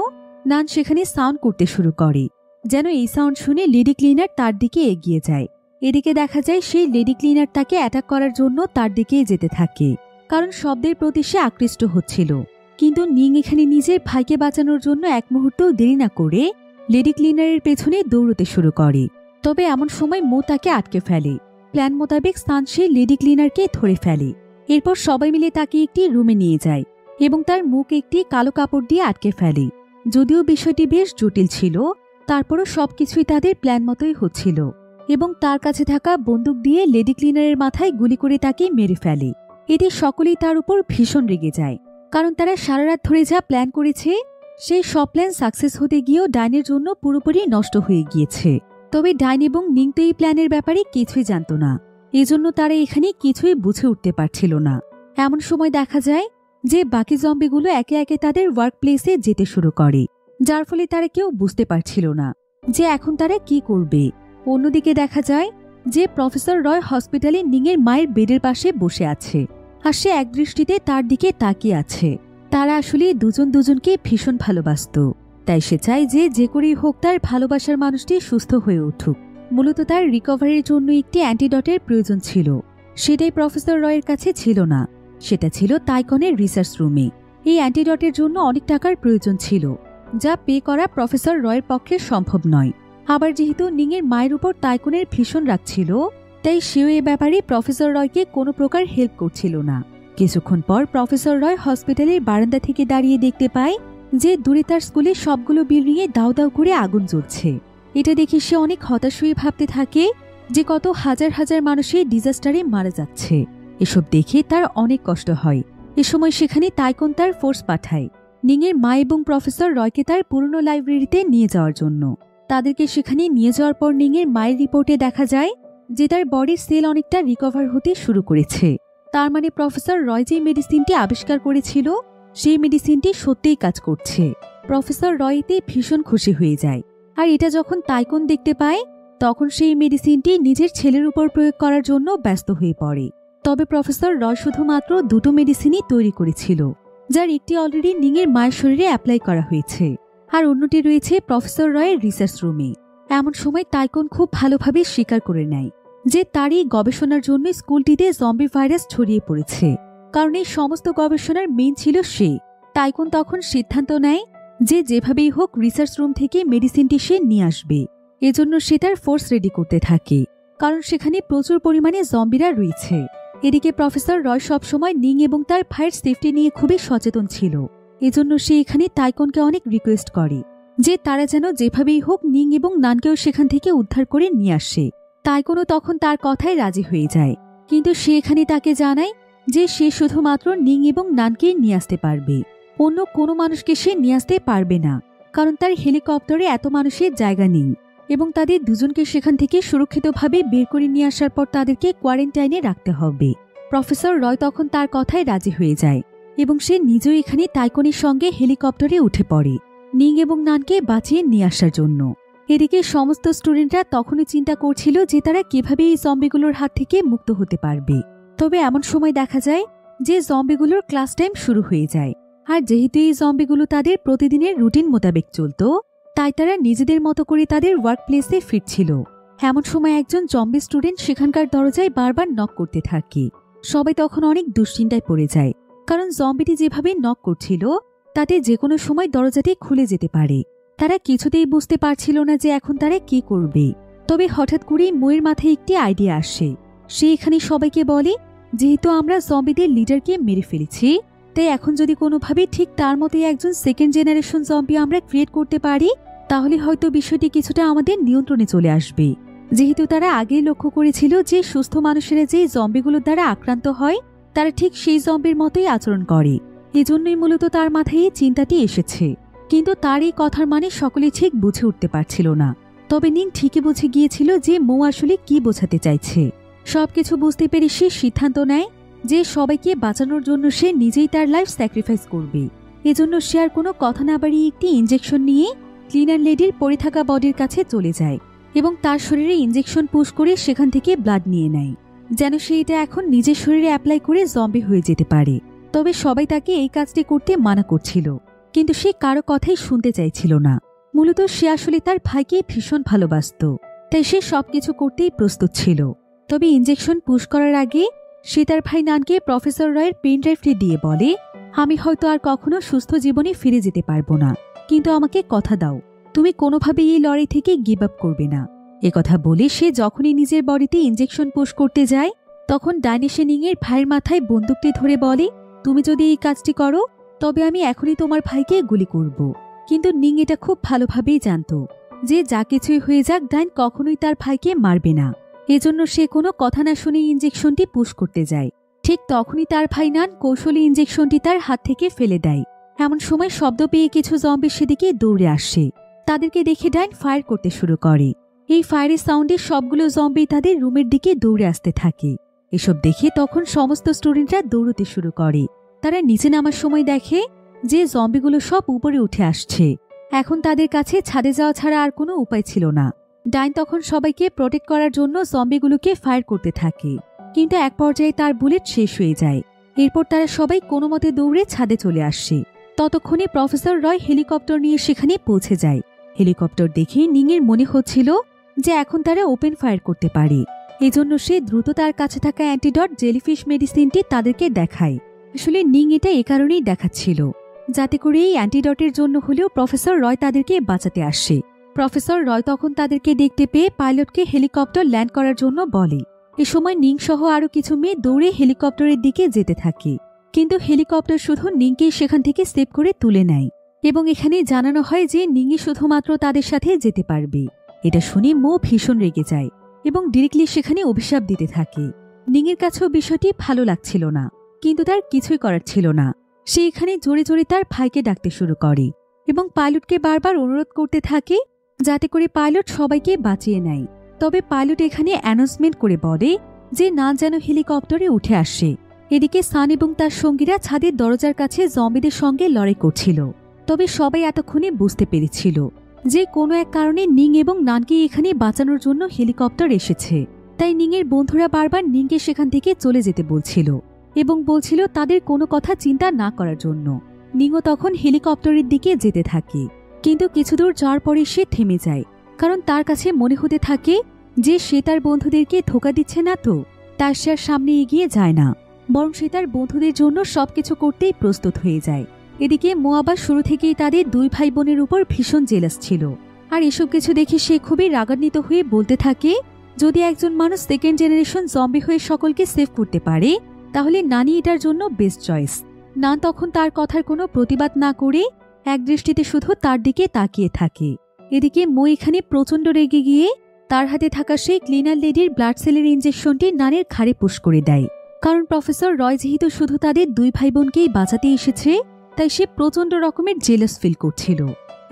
নান সেখানে সাউন্ড করতে শুরু করে, যেন এই সাউন্ড শুনে লেডি ক্লিনার তার দিকে এগিয়ে যায়। এদিকে দেখা যায় সেই লেডি ক্লিনার তাকে অ্যাটাক করার জন্য তার দিকে যেতে থাকে, কারণ শব্দের প্রতি সে আকৃষ্ট হচ্ছিল। কিন্তু নিং এখানে নিজের ভাইকে বাঁচানোর জন্য এক মুহূর্তও দেরি না করে লেডি ক্লিনারের পেছনে দৌড়তে শুরু করে। তবে এমন সময় মো তাকে আটকে ফেলে। প্ল্যান মোতাবেক সান সেই লেডি ক্লিনারকে ধরে ফেলে। এরপর সবাই মিলে তাকে একটি রুমে নিয়ে যায় এবং তার মুখ একটি কালো কাপড় দিয়ে আটকে ফেলে। যদিও বিষয়টি বেশ জটিল ছিল, তারপরও সবকিছুই তাদের প্ল্যান মতোই হচ্ছিল এবং তার কাছে থাকা বন্দুক দিয়ে লেডি ক্লিনারের মাথায় গুলি করে তাকে মেরে ফেলে। এতে সকলেই তার উপর ভীষণ রেগে যায়, কারণ তারা সারা রাত ধরে যা প্ল্যান করেছে সেই সব প্ল্যান সাকসেস হতে গিয়েও ডাইনের জন্য পুরোপুরি নষ্ট হয়ে গিয়েছে। তবে ডাইন এবং নিং তো এই প্ল্যানের ব্যাপারে কিছুই জানত না, এজন্য তারা এখানে কিছুই বুঝে উঠতে পারছিল না। এমন সময় দেখা যায় যে বাকি জম্বিগুলো একে একে তাদের ওয়ার্ক প্লেসে যেতে শুরু করে, যার ফলে তারা কেউ বুঝতে পারছিল না যে এখন তারা কি করবে। অন্যদিকে দেখা যায় যে প্রফেসর রয় হসপিটালে নিংয়ের মায়ের বেডের পাশে বসে আছে, আর সে একদৃষ্টিতে তার দিকে তাকিয়ে আছে। তারা আসলে দুজন দুজনকে ভীষণ ভালোবাসত, তাই সে চায় যে যে করেই হোক তার ভালোবাসার মানুষটি সুস্থ হয়ে উঠুক। মূলত তার রিকভারির জন্য একটি অ্যান্টিডটের প্রয়োজন ছিল, সেটাই প্রফেসর রয়ের কাছে ছিল না, সেটা ছিল টাইকনের রিসার্চ রুমে। এই অ্যান্টিডটের জন্য অনেক টাকার প্রয়োজন ছিল, যা পে করা প্রফেসর রয়ের পক্ষে সম্ভব নয়। আবার যেহেতু নিংয়ের মায়ের উপর টাইকনের ভীষণ রাগ ছিল, তাই সেও এ ব্যাপারে প্রফেসর রয়কে কোনো প্রকার হেল্প করছিল না। কিছুক্ষণ পর প্রফেসর রয় হসপিটালের বারান্দা থেকে দাঁড়িয়ে দেখতে পায় যে দূরে তার স্কুলে সবগুলো বিল্ডিংয়ে দাউ দাউ করে আগুন জ্বলছে। এটা দেখে সে অনেক হতাশ হয়ে ভাবতে থাকে যে কত হাজার হাজার মানুষের ডিজাস্টারে মারা যাচ্ছে। এসব দেখে তার অনেক কষ্ট হয়। এ সময় সেখানে টাইকন তার ফোর্স পাঠায় নিংয়ের মা এবং প্রফেসর রয়কে তার পুরনো লাইব্রেরিতে নিয়ে যাওয়ার জন্য। তাদেরকে সেখানে নিয়ে যাওয়ার পর নিংয়ের মায়ের রিপোর্টে দেখা যায় যে তার বডির সেল অনেকটা রিকভার হতে শুরু করেছে। তার মানে প্রফেসর রয় যে মেডিসিনটি আবিষ্কার করেছিল সেই মেডিসিনটি সত্যিই কাজ করছে। প্রফেসর রয় এতে ভীষণ খুশি হয়ে যায়। আর এটা যখন তাইকুন দেখতে পায় তখন সেই মেডিসিনটি নিজের ছেলের উপর প্রয়োগ করার জন্য ব্যস্ত হয়ে পড়ে। তবে প্রফেসর রয় শুধুমাত্র দুটো মেডিসিনই তৈরি করেছিল, যার একটি অলরেডি নিংয়ের মায়ের শরীরে অ্যাপ্লাই করা হয়েছে আর অন্যটি রয়েছে প্রফেসর রয়ের রিসার্চ রুমে। এমন সময় তাইকুন খুব ভালোভাবে স্বীকার করে নেয় যে তারই গবেষণার জন্য স্কুলটিতে জম্বি ভাইরাস ছড়িয়ে পড়েছে, কারণ এই সমস্ত গবেষণার মেইন ছিল সে। তাইকুন তখন সিদ্ধান্ত নেয় যে যেভাবেই হোক রিসার্চ রুম থেকে মেডিসিনটি সে নিয়ে আসবে। এজন্য সে তার ফোর্স রেডি করতে থাকে, কারণ সেখানে প্রচুর পরিমাণে জম্বিরা রয়েছে। এদিকে প্রফেসর রয় সবসময় নিং এবং তার ভাইয়ের সেফটি নিয়ে খুবই সচেতন ছিল। এজন্য সে এখানে তাইকুনকে অনেক রিকোয়েস্ট করে যে তারা যেন যেভাবেই হোক নিং এবং নানকেও সেখান থেকে উদ্ধার করে নিয়ে আসে। তাইকুনও তখন তার কথায় রাজি হয়ে যায়, কিন্তু সে এখানে তাকে জানায় যে সে শুধুমাত্র নিং এবং নানকে নিয়ে আসতে পারবে, অন্য কোনো মানুষকে সে নিয়ে আসতে পারবে না, কারণ তার হেলিকপ্টারে এত মানুষের জায়গা নেই এবং তাদের দুজনকে সেখান থেকে সুরক্ষিতভাবে বের করে নিয়ে আসার পর তাদেরকে কোয়ারেন্টাইনে রাখতে হবে। প্রফেসর রয় তখন তার কথায় রাজি হয়ে যায় এবং সে নিজেও এখানে তাইকুনের সঙ্গে হেলিকপ্টারে উঠে পড়ে নিং এবং নানকে বাঁচিয়ে নিয়ে আসার জন্য। এদিকে সমস্ত স্টুডেন্টরা তখনই চিন্তা করছিল যে তারা কিভাবে এই জম্বিগুলোর হাত থেকে মুক্ত হতে পারবে। তবে এমন সময় দেখা যায় যে জম্বিগুলোর ক্লাস টাইম শুরু হয়ে যায়, আর যেহেতু এই জম্বিগুলো তাদের প্রতিদিনের রুটিন মোতাবেক চলত তাই তারা নিজেদের মতো করে তাদের ওয়ার্ক প্লেসে ফিরছিল। এমন সময় একজন জম্বি স্টুডেন্ট সেখানকার দরজায় বারবার নক করতে থাকে। সবাই তখন অনেক দুশ্চিন্তায় পড়ে যায়, কারণ জম্বিটি যেভাবে নক করছিল তাতে যে কোনো সময় দরজাটি খুলে যেতে পারে। তারা কিছুতেই বুঝতে পারছিল না যে এখন তারা কি করবে। তবে হঠাৎ করেই মোয়ের মাথায় একটি আইডিয়া আসে। সে এখানে সবাইকে বলে, যেহেতু আমরা জম্বিদের লিডারকে মেরে ফেলেছি, তাই এখন যদি কোনোভাবে ঠিক তার মতোই একজন সেকেন্ড জেনারেশন জম্বি আমরা ক্রিয়েট করতে পারি তাহলে হয়তো বিষয়টি কিছুটা আমাদের নিয়ন্ত্রণে চলে আসবে। যেহেতু তারা আগেই লক্ষ্য করেছিল যে সুস্থ মানুষেরা যে জম্বিগুলোর দ্বারা আক্রান্ত হয় তারা ঠিক সেই জম্বির মতোই আচরণ করে, এজন্যই মূলত তার মাথায় এই চিন্তাটি এসেছে। কিন্তু তার এই কথার মানে সকলে ঠিক বুঝে উঠতে পারছিল না। তবে নিং ঠিকই বুঝে গিয়েছিল যে মৌ আসলে কি বোঝাতে চাইছে। সবকিছু বুঝতে পেরে সে সিদ্ধান্ত নেয় যে সবাইকে বাঁচানোর জন্য সে নিজেই তার লাইফ স্যাক্রিফাইস করবে। এজন্য সে আর কোনো কথা না বাড়িয়ে একটি ইনজেকশন নিয়ে ক্লিনার লেডির পড়ে থাকা বডির কাছে চলে যায় এবং তার শরীরে ইনজেকশন পুশ করে সেখান থেকে ব্লাড নিয়ে নেয়, যেন সে এটা এখন নিজের শরীরে অ্যাপ্লাই করে জম্বি হয়ে যেতে পারে। তবে সবাই তাকে এই কাজটি করতে মানা করছিল, কিন্তু সে কারো কথাই শুনতে চাইছিল না। মূলত সে আসলে তার ভাইকে ভীষণ ভালোবাসত, তাই সে সবকিছু করতেই প্রস্তুত ছিল। তবে ইনজেকশন পুশ করার আগে সে তার ভাই নানকে প্রফেসর রয়ের পেন ড্রাইভটি দিয়ে বলে, আমি হয়তো আর কখনো সুস্থ জীবনে ফিরে যেতে পারবো না, কিন্তু আমাকে কথা দাও তুমি কোনোভাবেই এই লড়াই থেকে গিভ আপ করবে না। একথা বলে সে যখনই নিজের বডিতে ইনজেকশন পুশ করতে যায় তখন ডাইনেশনিং এর ভাইয়ের মাথায় বন্দুকটি ধরে বলে, তুমি যদি এই কাজটি করো তবে আমি এখনই তোমার ভাইকে গুলি করব। কিন্তু নিং এটা খুব ভালোভাবেই জানত যে যা কিছুই হয়ে যাক ডাইন কখনোই তার ভাইকে মারবে না। এজন্য সে কোনো কথা না শুনে ইনজেকশনটি পুশ করতে যায়। ঠিক তখনই তার ভাই নান কৌশলী ইনজেকশনটি তার হাত থেকে ফেলে দেয়। এমন সময় শব্দ পেয়ে কিছু জম্বি সেদিকে দৌড়ে আসে। তাদেরকে দেখে ডাইন ফায়ার করতে শুরু করে। এই ফায়ারের সাউন্ডে সবগুলো জম্বি তাদের রুমের দিকে দৌড়ে আসতে থাকে। এসব দেখে তখন সমস্ত স্টুডেন্টরা দৌড়তে শুরু করে। তারা নিচে নামার সময় দেখে যে জম্বিগুলো সব উপরে উঠে আসছে। এখন তাদের কাছে ছাদে যাওয়া ছাড়া আর কোনো উপায় ছিল না। ডাইন তখন সবাইকে প্রোটেক্ট করার জন্য জম্বিগুলোকে ফায়ার করতে থাকে, কিন্তু এক পর্যায়ে তার বুলেট শেষ হয়ে যায়। এরপর তারা সবাই কোনো মতে দৌড়ে ছাদে চলে আসে। ততক্ষণে প্রফেসর রয় হেলিকপ্টার নিয়ে সেখানে পৌঁছে যায়। হেলিকপ্টার দেখে নিংয়ের মনে হচ্ছিল যে এখন তারা ওপেন ফায়ার করতে পারে। এজন্য সে দ্রুত তার কাছে থাকা অ্যান্টিডট জেলিফিশ মেডিসিনটি তাদেরকে দেখায়। আসলে নিং এটা এ কারণেই দেখাচ্ছিল যাতে করে এই অ্যান্টিডটের জন্য হলেও প্রফেসর রয় তাদেরকে বাঁচাতে আসে। প্রফেসর রয় তখন তাদেরকে দেখতে পেয়ে পাইলটকে হেলিকপ্টার ল্যান্ড করার জন্য বলে। এ সময় নিং সহ আরো কিছু মেয়ে দৌড়ে হেলিকপ্টারের দিকে যেতে থাকে, কিন্তু হেলিকপ্টার শুধু নিংকেই সেখান থেকে সেভ করে তুলে নেয় এবং এখানে জানানো হয় যে নিংই শুধুমাত্র তাদের সাথে যেতে পারবে। এটা শুনে মো ভীষণ রেগে যায় এবং ডিরেক্টলি সেখানে অভিশাপ দিতে থাকে। নিংয়ের কাছেও বিষয়টি ভালো লাগছিল না, কিন্তু তার কিছুই করার ছিল না। সে এখানে জোরে জোরে তার ভাইকে ডাকতে শুরু করে এবং পাইলটকে বারবার অনুরোধ করতে থাকে যাতে করে পাইলট সবাইকে বাঁচিয়ে নেয়। তবে পাইলট এখানে অ্যানাউন্সমেন্ট করে বলে যে নান যেন হেলিকপ্টারে উঠে আসে। এদিকে সান এবং তার সঙ্গীরা ছাদের দরজার কাছে জম্বিদের সঙ্গে লড়াই করছিল। তবে সবাই এতক্ষণে বুঝতে পেরেছিল যে কোনো এক কারণে নিং এবং নানকে এখানে বাঁচানোর জন্য হেলিকপ্টার এসেছে। তাই নিংয়ের বন্ধুরা বারবার নিংকে সেখান থেকে চলে যেতে বলছিল এবং বলছিল তাদের কোনো কথা চিন্তা না করার জন্য। নিংও তখন হেলিকপ্টারের দিকে যেতে থাকে, কিন্তু কিছু দূর যাওয়ার পরে সে থেমে যায়, কারণ তার কাছে মনে হতে থাকে যে সে তার বন্ধুদেরকে ধোঁকা দিচ্ছে না, তো তার সে আর সামনে এগিয়ে যায় না, বরং সে তার বন্ধুদের জন্য সবকিছু করতেই প্রস্তুত হয়ে যায়। এদিকে মোয়াবা শুরু থেকেই তাদের দুই ভাই বোনের উপর ভীষণ জেলাস ছিল, আর এসব কিছু দেখে সে খুবই রাগান্বিত হয়ে বলতে থাকে যদি একজন মানুষ সেকেন্ড জেনারেশন জম্বি হয়ে সকলকে সেভ করতে পারে তাহলে নানি এটার জন্য বেস্ট চয়েস। নান তখন তার কথার কোনো প্রতিবাদ না করে একদৃষ্টিতে শুধু তার দিকে তাকিয়ে থাকে। এদিকে মো এখানে প্রচণ্ড রেগে গিয়ে তার হাতে থাকা সেই ক্লিনার লেডির ব্লাড সেলের ইঞ্জেকশনটি নানের ঘাড়ে পুশ করে দেয়, কারণ প্রফেসর রয় যেহেতু শুধু তাদের দুই ভাই বোনকেই বাঁচাতে এসেছে তাই সে প্রচণ্ড রকমের জেলাস ফিল করছিল।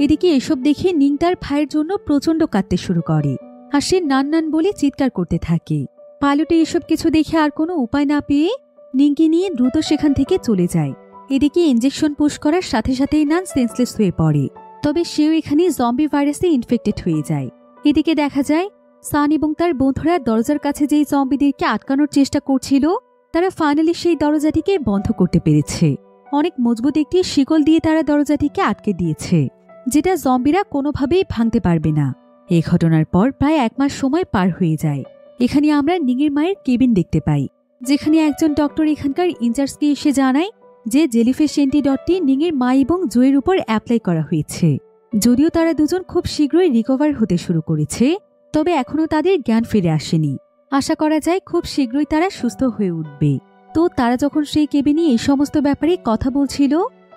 এদিকে এসব দেখে নিং তার ভাইয়ের জন্য প্রচণ্ড কাঁদতে শুরু করে, আর সে নান নান বলে চিৎকার করতে থাকে। পাইলটে এসব কিছু দেখে আর কোনো উপায় না পেয়ে নিংকে নিয়ে দ্রুত সেখান থেকে চলে যায়। এদিকে ইঞ্জেকশন পুশ করার সাথে সাথেই নান সেন্সলেস হয়ে পড়ে, তবে সেও এখানে জম্বি ভাইরাসে ইনফেক্টেড হয়ে যায়। এদিকে দেখা যায় সান এবং তার বন্ধুরা দরজার কাছে যেই জম্বিদেরকে আটকানোর চেষ্টা করছিল তারা ফাইনালি সেই দরজাটিকে বন্ধ করতে পেরেছে। অনেক মজবুত একটি শিকল দিয়ে তারা দরজাটিকে আটকে দিয়েছে, যেটা জম্বিরা কোনোভাবেই ভাঙতে পারবে না। এই ঘটনার পর প্রায় 1 মাস সময় পার হয়ে যায়। এখানে আমরা নিংয়ের মায়ের কেবিন দেখতে পাই, যেখানে একজন ডক্টর এখানকার ইনচার্জকে এসে জানায় যে জেলিফিশ অ্যান্টিডটটি নিংয়ের মা এবং জুয়ের উপর অ্যাপ্লাই করা হয়েছে। যদিও তারা দুজন খুব শীঘ্রই রিকভার হতে শুরু করেছে, তবে এখনও তাদের জ্ঞান ফিরে আসেনি। আশা করা যায় খুব শীঘ্রই তারা সুস্থ হয়ে উঠবে। তো তারা যখন সেই কেবিনে এই সমস্ত ব্যাপারে কথা বলছিল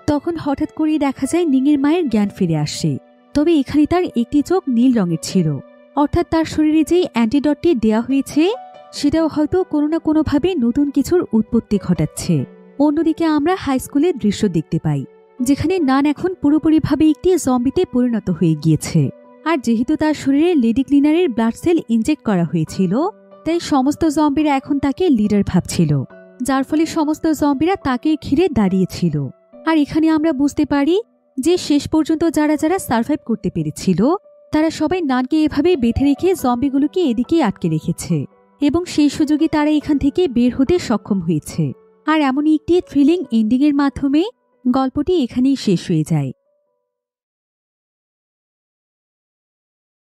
তখন হঠাৎ করেই দেখা যায় নিংয়ের মায়ের জ্ঞান ফিরে আসে। তবে এখানে তার একটি চোখ নীল রঙের ছিল, অর্থাৎ তার শরীরে যেই অ্যান্টিডটটি দেওয়া হয়েছে সেটাও হয়তো কোনো না কোনোভাবে নতুন কিছুর উৎপত্তি ঘটাচ্ছে। অন্যদিকে আমরা হাই স্কুলের দৃশ্য দেখতে পাই, যেখানে নান এখন পুরোপুরিভাবে একটি জম্বিতে পরিণত হয়ে গিয়েছে। আর যেহেতু তার শরীরে লেডি ক্লিনারের ব্লাড সেল ইনজেক্ট করা হয়েছিল তাই সমস্ত জম্বিরা এখন তাকে লিডার ভাবছিল, যার ফলে সমস্ত জম্বিরা তাকে ঘিরে দাঁড়িয়েছিল। আর এখানে আমরা বুঝতে পারি যে শেষ পর্যন্ত যারা যারা সার্ভাইভ করতে পেরেছিল তারা সবাই নানকে এভাবে বেঁধে রেখে জম্বিগুলোকে এদিকেই আটকে রেখেছে এবং সেই সুযোগে তারা এখান থেকে বের হতে সক্ষম হয়েছে। আর এমনই একটি থ্রিলিং এন্ডিংয়ের মাধ্যমে গল্পটি এখানেই শেষ হয়ে যায়।